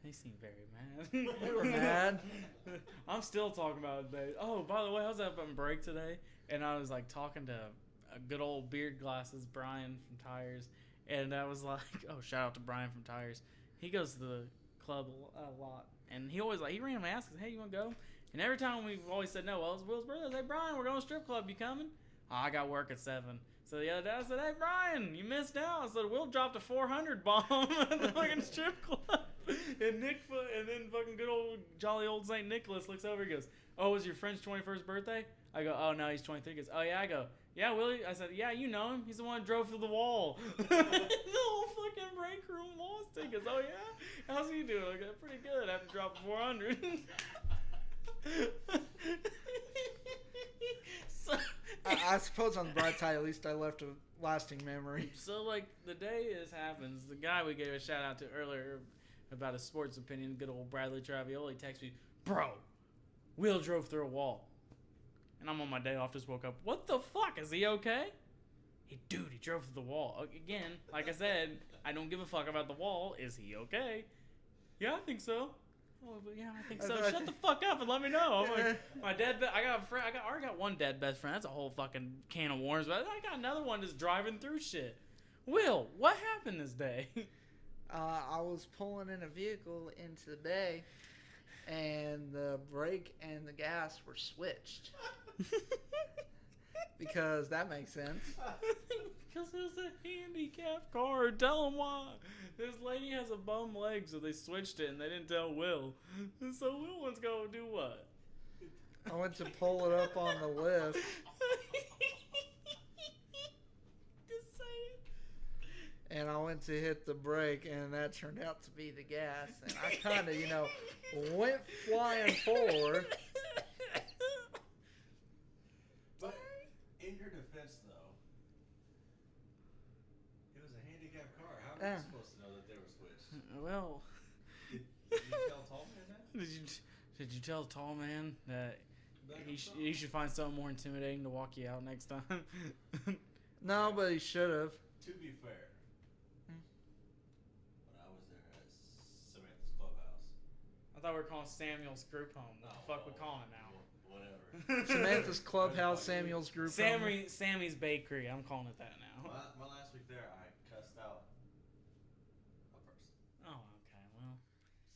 They seem very mad. They were mad. I'm still talking about it today. Oh, by the way, I was up on break today, and I was like talking to a good old beard glasses Brian from Tires, and I was like, oh, shout out to Brian from Tires. He goes to the club a lot. And he always he randomly asks us, hey, you want to go? And every time we've always said no. Well, it's Will's brother. I say, hey, Brian, we're going to strip club. You coming? Oh, I got work at 7. So the other day I said, hey, Brian, you missed out. I said, Will dropped a 400 bomb at the fucking strip club. And then fucking good old jolly old St. Nicholas looks over. He goes, oh, was your friend's 21st birthday? I go, oh, no, he's 23. He goes, oh, yeah. I go, yeah, Willie. I said, yeah, you know him. He's the one who drove through the wall. The whole fucking break room lost it. He goes, oh, yeah? How's he doing? I go, pretty good after dropping 400. So, I suppose on the bright side, at least I left a lasting memory. So, like, the day happens. The guy we gave a shout out to earlier about his sports opinion, good old Bradley Travioli, texts me, bro, Will drove through a wall. And I'm on my day off, just woke up. What the fuck? Is he okay? He drove through the wall. Again, like I said, I don't give a fuck about the wall. Is he okay? Yeah, I think so. Oh, but yeah, I think so. Shut the fuck up and let me know. I'm like, my dead. I got a friend. I already got one dead best friend. That's a whole fucking can of worms. But I got another one just driving through shit. Will, what happened this day? I was pulling in a vehicle into the bay, and the brake and the gas were switched. Because that makes sense. Because it was a handicapped car. Tell him why. This lady has a bum leg, so they switched it, and they didn't tell Will. And so Will wants to go do what? I went to pull it up on the lift. Just say it. And I went to hit the brake, and that turned out to be the gas. And I kind of, went flying forward. But in your defense, though, it was a handicapped car. How were you supposed to know that they were switched? Well, Did you tell Tall Man that? Did you tell Tall Man that he should find something more intimidating to walk you out next time? No, but he should have. To be fair, when I was there at Samantha's clubhouse. I thought we were calling Samuel's group home. What the fuck we calling it now? Whatever. Samantha's clubhouse, Samuel's group home. Sammy's Bakery. I'm calling it that now. My last week there, I cussed out a person. Oh, okay. Well,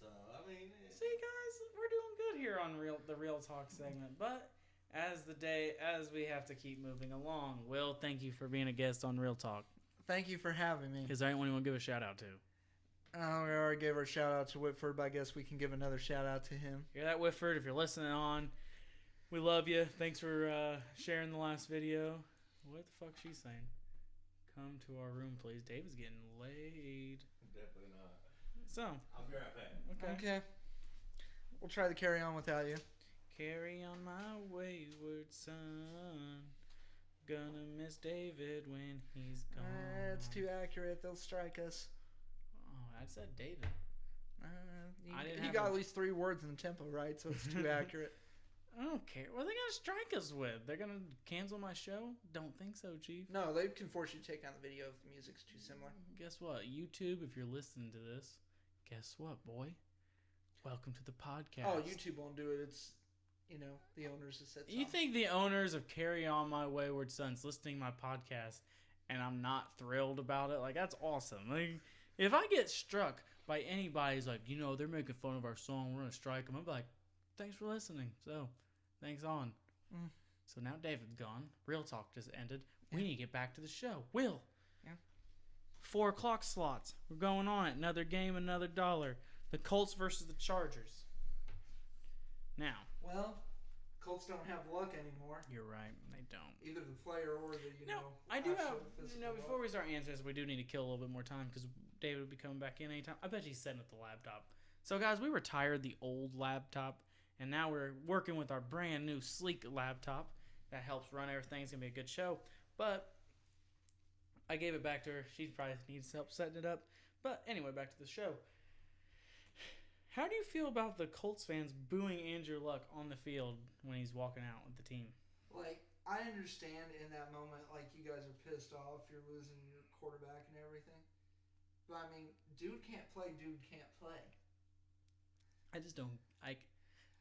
So, I mean... see, guys, we're doing good here on the Real Talk segment. But as we have to keep moving along, Will, thank you for being a guest on Real Talk. Thank you for having me. Is there anyone you want to give a shout out to? We already gave our shout out to Whitford, but I guess we can give another shout out to him. Hear that, Whitford? If you're listening on, we love you. Thanks for sharing the last video. What the fuck's she saying? Come to our room, please. David's getting laid. Definitely not. So, I'll be right back. Okay. We'll try to carry on without you. Carry on my wayward son. Gonna miss David when he's gone. It's too accurate. They'll strike us. Oh, I said David. You got at least 3 words in the tempo, right? So it's too accurate. I don't care. What are they gonna strike us with? They're gonna cancel my show? Don't think so, Chief. No, they can force you to take down the video if the music's too similar. Guess what? YouTube, if you're listening to this, guess what, boy? Welcome to the podcast. Oh, YouTube won't do it. It's, the owners that said You think the owners of Carry On My Wayward Sons listening to my podcast and I'm not thrilled about it? Like, that's awesome. Like, if I get struck by anybody who's like, they're making fun of our song, we're gonna strike them, I'm like, thanks for listening. So, thanks on. So now David's gone. Real Talk just ended. We need to get back to the show. Will. Yeah. 4 o'clock slots. We're going on it. Another game, another dollar. The Colts versus the Chargers. Now. Well, Colts don't have luck anymore. You're right. They don't. Either the player or the, I do have, physical before luck. we start answering this, we do need to kill a little bit more time because David will be coming back in anytime. I bet he's setting up the laptop. So, guys, we retired the old laptop, and now we're working with our brand new sleek laptop that helps run everything. It's going to be a good show. But I gave it back to her. She probably needs help setting it up. But anyway, back to the show. How do you feel about the Colts fans booing Andrew Luck on the field when he's walking out with the team? Like, I understand in that moment, like, you guys are pissed off, you're losing your quarterback and everything. But, I mean, dude can't play. I just don't. I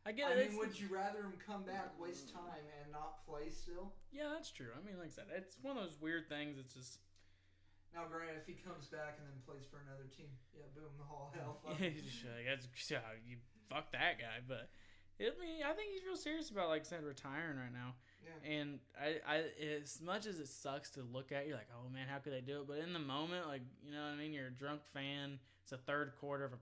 get it. I mean, would you rather him come back, waste time, and not play still? Yeah, that's true. I mean, like I said, it's one of those weird things. It's just. Now, granted, if he comes back and then plays for another team, yeah, boom, the whole hell. You fuck that guy. But I think he's real serious about, like I said, retiring right now. Yeah. And I as much as it sucks to look at, you're like, oh man, how could they do it? But in the moment, like, you know what I mean? You're a drunk fan. It's the third quarter of the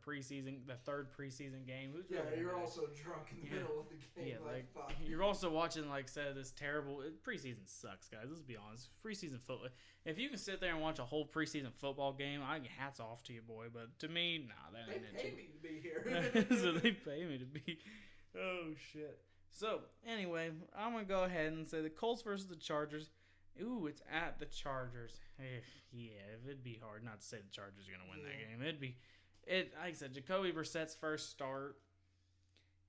third preseason game. Who's you're also drunk in the middle of the game. Yeah, like you're also watching, like I said, this terrible preseason sucks, guys. Let's be honest. Preseason football. If you can sit there and watch a whole preseason football game, hats off to you, boy. But to me, nah, that ain't it. They pay me to be here. So they pay me to be. Oh shit. So anyway, I'm gonna go ahead and say the Colts versus the Chargers. Ooh, it's at the Chargers. It'd be hard not to say the Chargers are gonna win that game. Like I said, Jacoby Brissett's first start.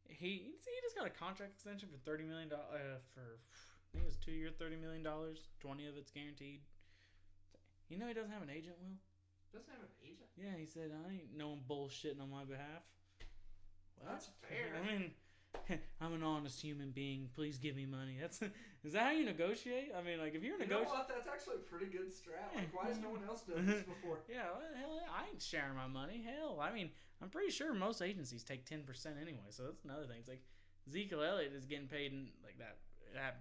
He just got a contract extension for $30 million. I think it was 2 year, $30 million. 20 of it's guaranteed. He doesn't have an agent, Will. Doesn't have an agent? Yeah, he said I ain't no one bullshitting on my behalf. Well, that's fair. I mean, I'm an honest human being. Please give me money. Is that how you negotiate? I mean, like if you're You know what? That's actually a pretty good strat. Like, why has no one else done this before? Yeah, well, hell, I ain't sharing my money. Hell, I mean, I'm pretty sure most agencies take 10% anyway. So that's another thing. It's like Ezekiel Elliott is getting paid in like that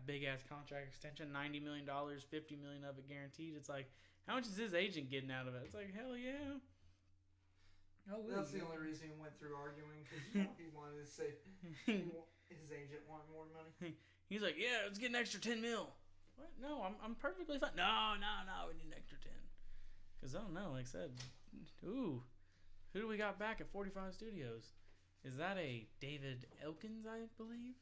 big ass contract extension, $90 million, $50 million of it guaranteed. It's like, how much is his agent getting out of it? It's like, hell yeah. Oh, that's the only reason he went through arguing, because he wanted to say his agent wanted more money. He's like, yeah, let's get an extra 10 mil. What? No, I'm perfectly fine. No, we need an extra 10. Because I don't know, like I said, ooh, who do we got back at 45 Studios? Is that a David Elkins, I believe?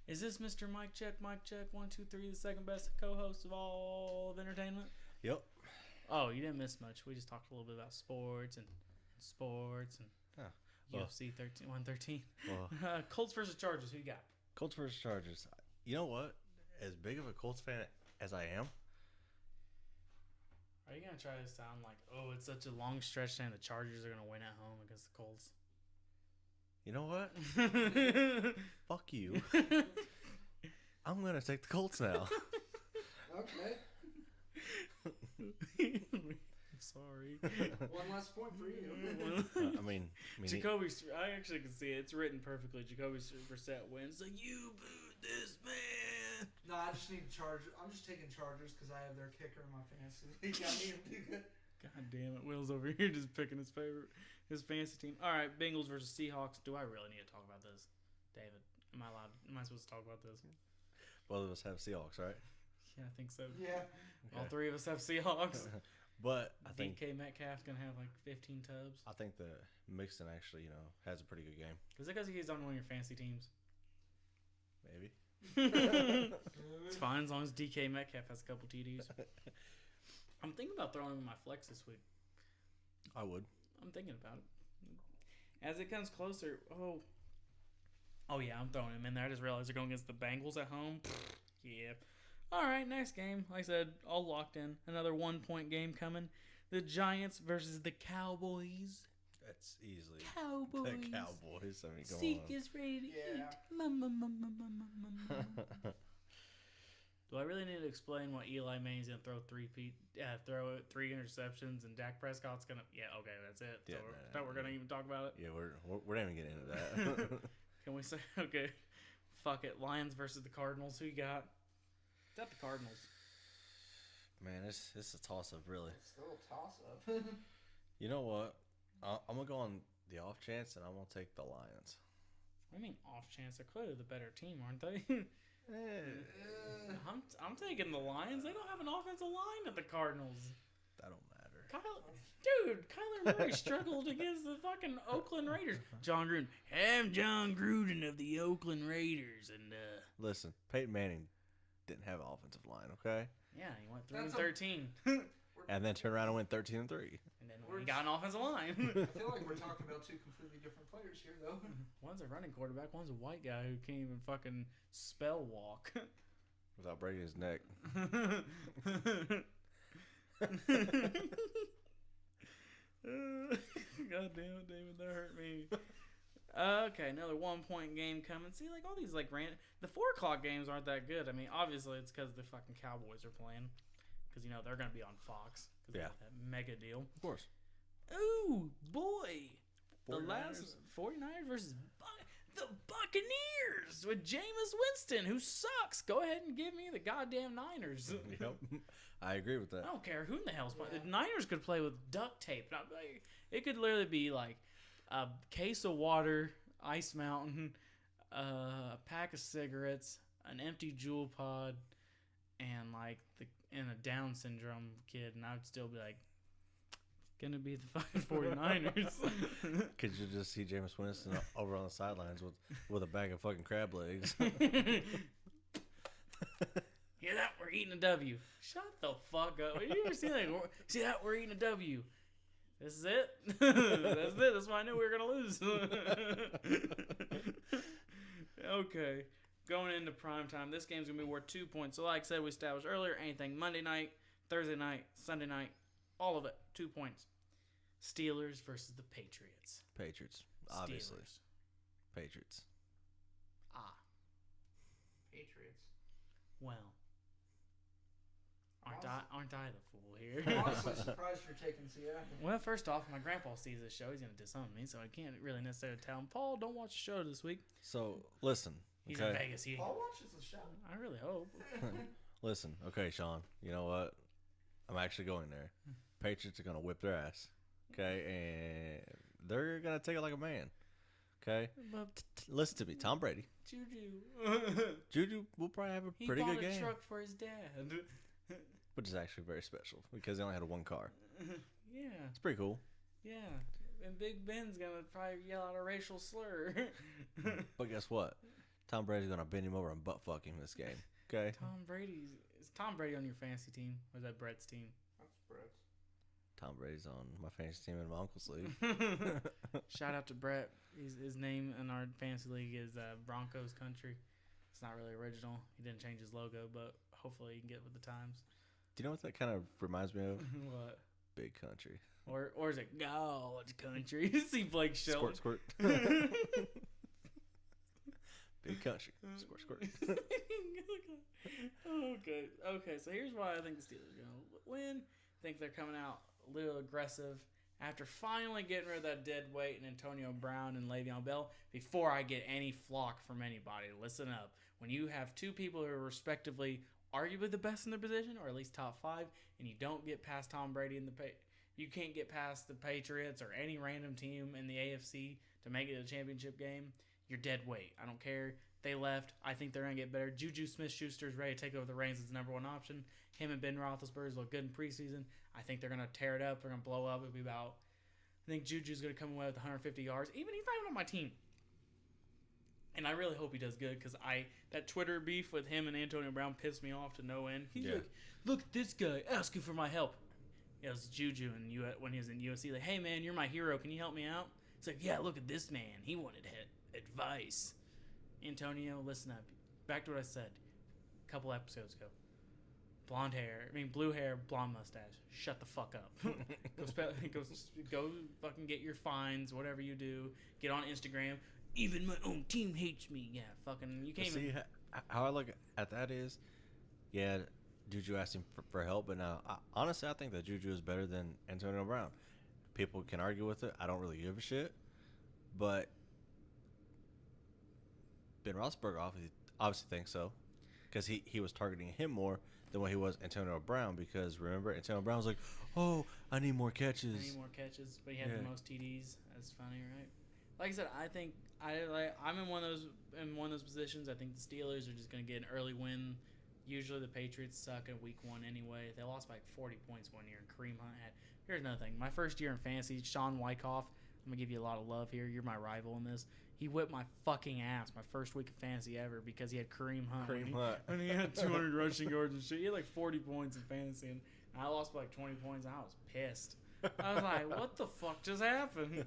Is this Mr. Mike Check, 1, 2, 3, the second best co-host of all of entertainment? Yep. Oh, you didn't miss much. We just talked a little bit about sports and UFC 113. Well, Colts versus Chargers. Who you got? Colts versus Chargers. You know what? As big of a Colts fan as I am, Are you gonna try to sound like, oh, it's such a long stretch saying the Chargers are gonna win at home against the Colts? you know what? Fuck you. I'm gonna take the Colts now. Okay. Sorry. One last point for you. I mean, Jacoby, I actually can see it. It's written perfectly. Jacoby Brissett wins. Like, you booed this man. No, I just need Chargers. I'm just taking Chargers because I have their kicker in my fantasy league. I need him to do good. God damn it. Will's over here just picking his fantasy team. All right, Bengals versus Seahawks. Do I really need to talk about this? David, am I supposed to talk about this? both of us have Seahawks, right? Yeah, I think so. Yeah. All three of us have Seahawks. But I think DK Metcalf's going to have like 15 tubs. I think that Mixon actually, has a pretty good game. Is it because he's on one of your fantasy teams? Maybe. It's fine as long as DK Metcalf has a couple TDs. I'm thinking about throwing him in my flex this week. I would. I'm thinking about it. As it comes closer, oh yeah, I'm throwing him in there. I just realized they're going against the Bengals at home. Yeah. All right, next game. Like I said, all locked in. Another 1-point game coming. The Giants versus the Cowboys. That's easily Cowboys. the Cowboys. I mean, go Zeke on. is ready to Yeah. eat. Do I really need to explain why Eli Manning's gonna throw three interceptions and Dak Prescott's gonna? Yeah, okay, that's it. Yeah, so we're gonna even talk about it. Yeah, we're not even getting into that. Can we say okay? Fuck it. Lions versus the Cardinals. Who you got? Is that the Cardinals? Man, it's a toss up, really. It's still a toss up. You know what? I'm gonna go on the off chance, and I'm gonna take the Lions. I mean, off chance. They're clearly the better team, aren't they? I'm taking the Lions. They don't have an offensive line at the Cardinals. That don't matter. Kyler Murray struggled against the fucking Oakland Raiders. John Gruden. I'm John Gruden of the Oakland Raiders, and Listen, Peyton Manning didn't have an offensive line, okay? yeah, he went 3-13, And then turned around and went 13-3. and then he got an offensive line. I feel like we're talking about two completely different players here, though. One's a running quarterback. One's a white guy who can't even fucking spell walk. Without breaking his neck. God damn it, David, that hurt me. Okay, another 1-point game coming. See, like all these the 4:00 games aren't that good. I mean, obviously it's because the fucking Cowboys are playing, because they're gonna be on Fox. Cause Yeah, that mega deal. Of course. Ooh, boy, 49ers? the last 49ers versus the Buccaneers with Jameis Winston, who sucks. Go ahead and give me the goddamn Niners. Yep. I agree with that. I don't care who in the hell's playing. The Niners could play with duct tape. It could literally be like a case of water, Ice Mountain, a pack of cigarettes, an empty Juul pod, and a Down syndrome kid, and I would still be like, gonna be the fucking 49ers. Could you just see Jameis Winston over on the sidelines with a bag of fucking crab legs? Hear that? We're eating a W. Shut the fuck up. You ever see that? See that? We're eating a W. This is it. That's it. That's why I knew we were gonna lose. Okay, going into prime time. This game's gonna be worth 2 points. So, like I said, we established earlier, anything Monday night, Thursday night, Sunday night, all of it, 2 points. Steelers versus the Patriots. Patriots, obviously. Steelers. Patriots. Patriots. Well, aren't I the fool here? I'm honestly surprised you're taking Seattle. Well, first off, my grandpa sees this show. He's going to disown me, so I can't really necessarily tell him, Paul, don't watch the show this week. So listen. He's okay? in Vegas. Paul watches the show. I really hope. Listen. Okay, Sean. You know what? I'm actually going there. Patriots are gonna whip their ass. Okay, and they're gonna take it like a man. Okay. But Listen to me, Tom Brady. Juju. Juju will probably have a pretty he good bought a game, truck for his dad. which is actually very special because they only had one car. Yeah. It's pretty cool. Yeah. And Big Ben's going to probably yell out a racial slur. But guess what? Tom Brady's gonna bend him over and butt fuck him this game. Okay. Is Tom Brady on your fantasy team? Or is that Brett's team? That's Brett's. Tom Brady's on my fantasy team in my uncle's league. Shout out to Brett. His name in our fantasy league is Broncos Country. It's not really original. He didn't change his logo, but hopefully he can get with the times. Do you know what that kind of reminds me of? What? Big country. Or is it College Country? See Blake Shelton. Squirt, squirt. Big country. Squirt, squirt. Okay. So here's why I think the Steelers are going to win. I think they're coming out a little aggressive after finally getting rid of that dead weight in Antonio Brown and Le'Veon Bell. Before I get any flock from anybody, listen up. When you have two people who are respectively arguably the best in their position, or at least top five, and you don't get past Tom Brady in you can't get past the Patriots or any random team in the AFC to make it a championship game, you're dead weight. I don't care. They left. I think they're going to get better. Juju Smith-Schuster is ready to take over the reins as the number one option. Him and Ben Roethlisberger look good in preseason. I think they're going to tear it up. They're going to blow up. It'll be about, I think Juju's going to come away with 150 yards. Even he's not even on my team. And I really hope he does good because that Twitter beef with him and Antonio Brown pissed me off to no end. He's like, look at this guy asking for my help. It was Juju when he was in USC. Like, hey, man, you're my hero. Can you help me out? It's like, yeah, look at this man. He wanted advice. Antonio, listen up. Back to what I said a couple episodes ago. Blue hair, blonde mustache. Shut the fuck up. Go fucking get your fines, whatever you do. Get on Instagram. Even my own team hates me. Yeah, fucking, you can't See, even... how I look at that is, yeah, Juju asked him for help, but now, honestly, I think that Juju is better than Antonio Brown. People can argue with it. I don't really give a shit. But Ben Roethlisberger obviously thinks so because he was targeting him more than what he was Antonio Brown because, remember, Antonio Brown was like, oh, I need more catches. But he had the most TDs. That's funny, right? Like I said, I think I'm in one of those positions. I think the Steelers are just going to get an early win. Usually the Patriots suck in week one anyway. They lost by like 40 points one year, and Kareem Hunt had. Here's another thing. My first year in fantasy, Sean Wyckoff, I'm going to give you a lot of love here. You're my rival in this. He whipped my fucking ass my first week of fantasy ever because he had Kareem Hunt. And he had 200 rushing yards and shit. He had like 40 points in fantasy, and I lost by like 20 points, and I was pissed. I was like, what the fuck just happened?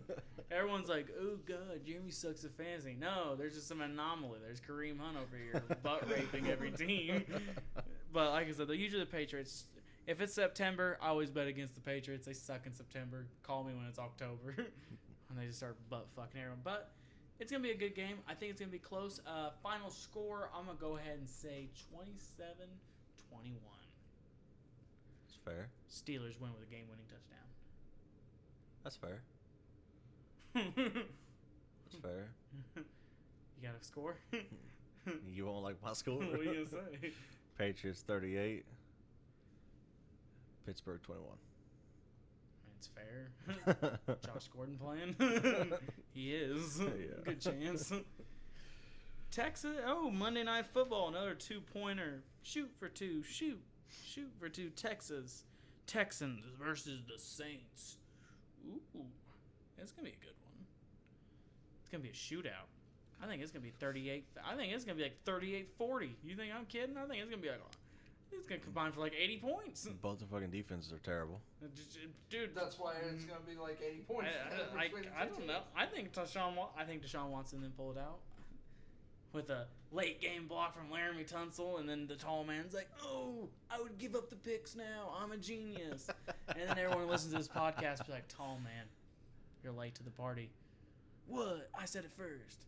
Everyone's like, oh, God, Jeremy sucks at fantasy. No, there's just some anomaly. There's Kareem Hunt over here butt raping every team. But like I said, usually the Patriots, if it's September, I always bet against the Patriots. They suck in September. Call me when it's October. And they just start butt fucking everyone. But it's going to be a good game. I think it's going to be close. Final score, I'm going to go ahead and say 27-21. That's fair. Steelers win with a game-winning touchdown. That's fair. That's fair. You got a score? You won't like my score? What are you going to say? Patriots 38. Pittsburgh 21. It's fair. Josh Gordon playing? He is. Yeah. Good chance. Texas. Oh, Monday Night Football. Another two-pointer. Shoot for two. Shoot for two. Texans versus the Saints. Ooh. It's going to be a good one. It's going to be a shootout. I think it's going to be 38. I think it's going to be like 38-40. You think I'm kidding? I think it's going to be like... It's going to combine for like 80 points. Both the fucking defenses are terrible. Dude. That's why it's going to be like 80 points. I don't know. I think Deshaun Watson then pulled it out with a late game block from Laramie Tunsil, and then the tall man's like, oh, I would give up the picks now. I'm a genius. And then everyone listens to this podcast be like, tall man, you're late to the party. What? I said it first.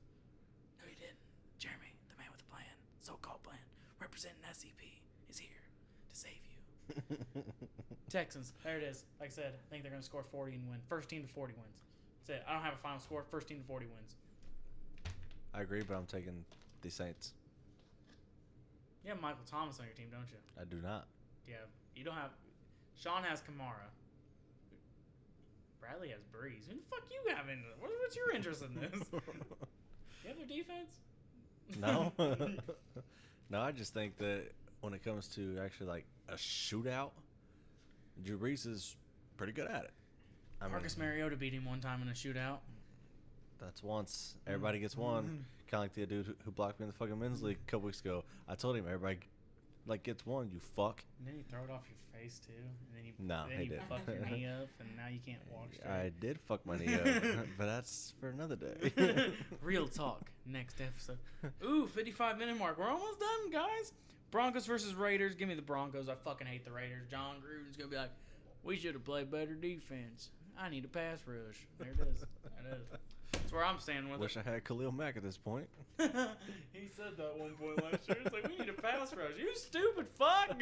No, you didn't. Jeremy, the man with the plan. So-called plan. representing SCP, is here to save you. Texans, there it is. Like I said, I think they're going to score 40 and win. First team to 40 wins. That's it. I don't have a final score. First team to 40 wins. I agree, but I'm taking the Saints. You have Michael Thomas on your team, don't you? I do not. Yeah. You don't have... Sean has Kamara. Bradley has Breeze. Who the fuck you have in this? What's your interest in this? You have their defense? No. No, I just think that when it comes to actually like a shootout, Drew Brees is pretty good at it. Marcus Mariota beat him one time in a shootout. That's once. Everybody gets one. Kind of like the dude who blocked me in the fucking men's league a couple weeks ago. I told him everybody like gets one, you fuck. And then you throw it off your face too. And then you, No, he didn't. Fuck your knee up, and now you can't walk straight. I did fuck my knee up, but that's for another day. Real talk. Next episode. Ooh, 55-minute mark. We're almost done, guys. Broncos versus Raiders. Give me the Broncos. I fucking hate the Raiders. John Gruden's gonna be like, we should have played better defense. I need a pass rush. There it is. That is. That's where I'm standing with Wish it. I had Khalil Mack at this point. He said that one point last year. It's like, we need a pass rush. You stupid fuck.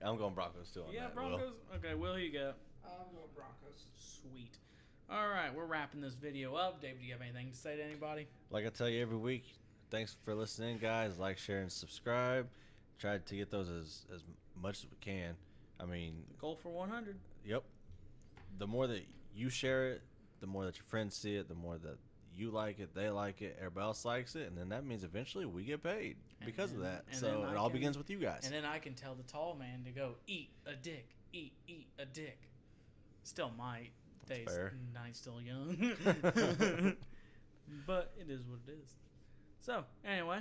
I'm going Broncos too on Yeah, that. Broncos. Will. Okay, Will, you go. I'm going Broncos. Sweet. All right, we're wrapping this video up. David, do you have anything to say to anybody? Like I tell you every week, thanks for listening, guys. Like, share, and subscribe. Try to get those as much as we can. I mean, Goal for 100. yep. The more that you share it, the more that your friends see it, the more that you like it, they like it, everybody else likes it, and then that means eventually we get paid because of that. and So then it all begins with you guys. And then I can tell the tall man to go eat a dick, eat a dick. Still might. Days, fair. Night's still young. But it is what it is. So, anyway,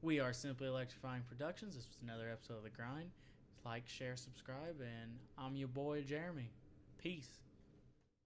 we are Simply Electrifying Productions. This was another episode of The Grind. Like, share, subscribe, and I'm your boy, Jeremy. Peace.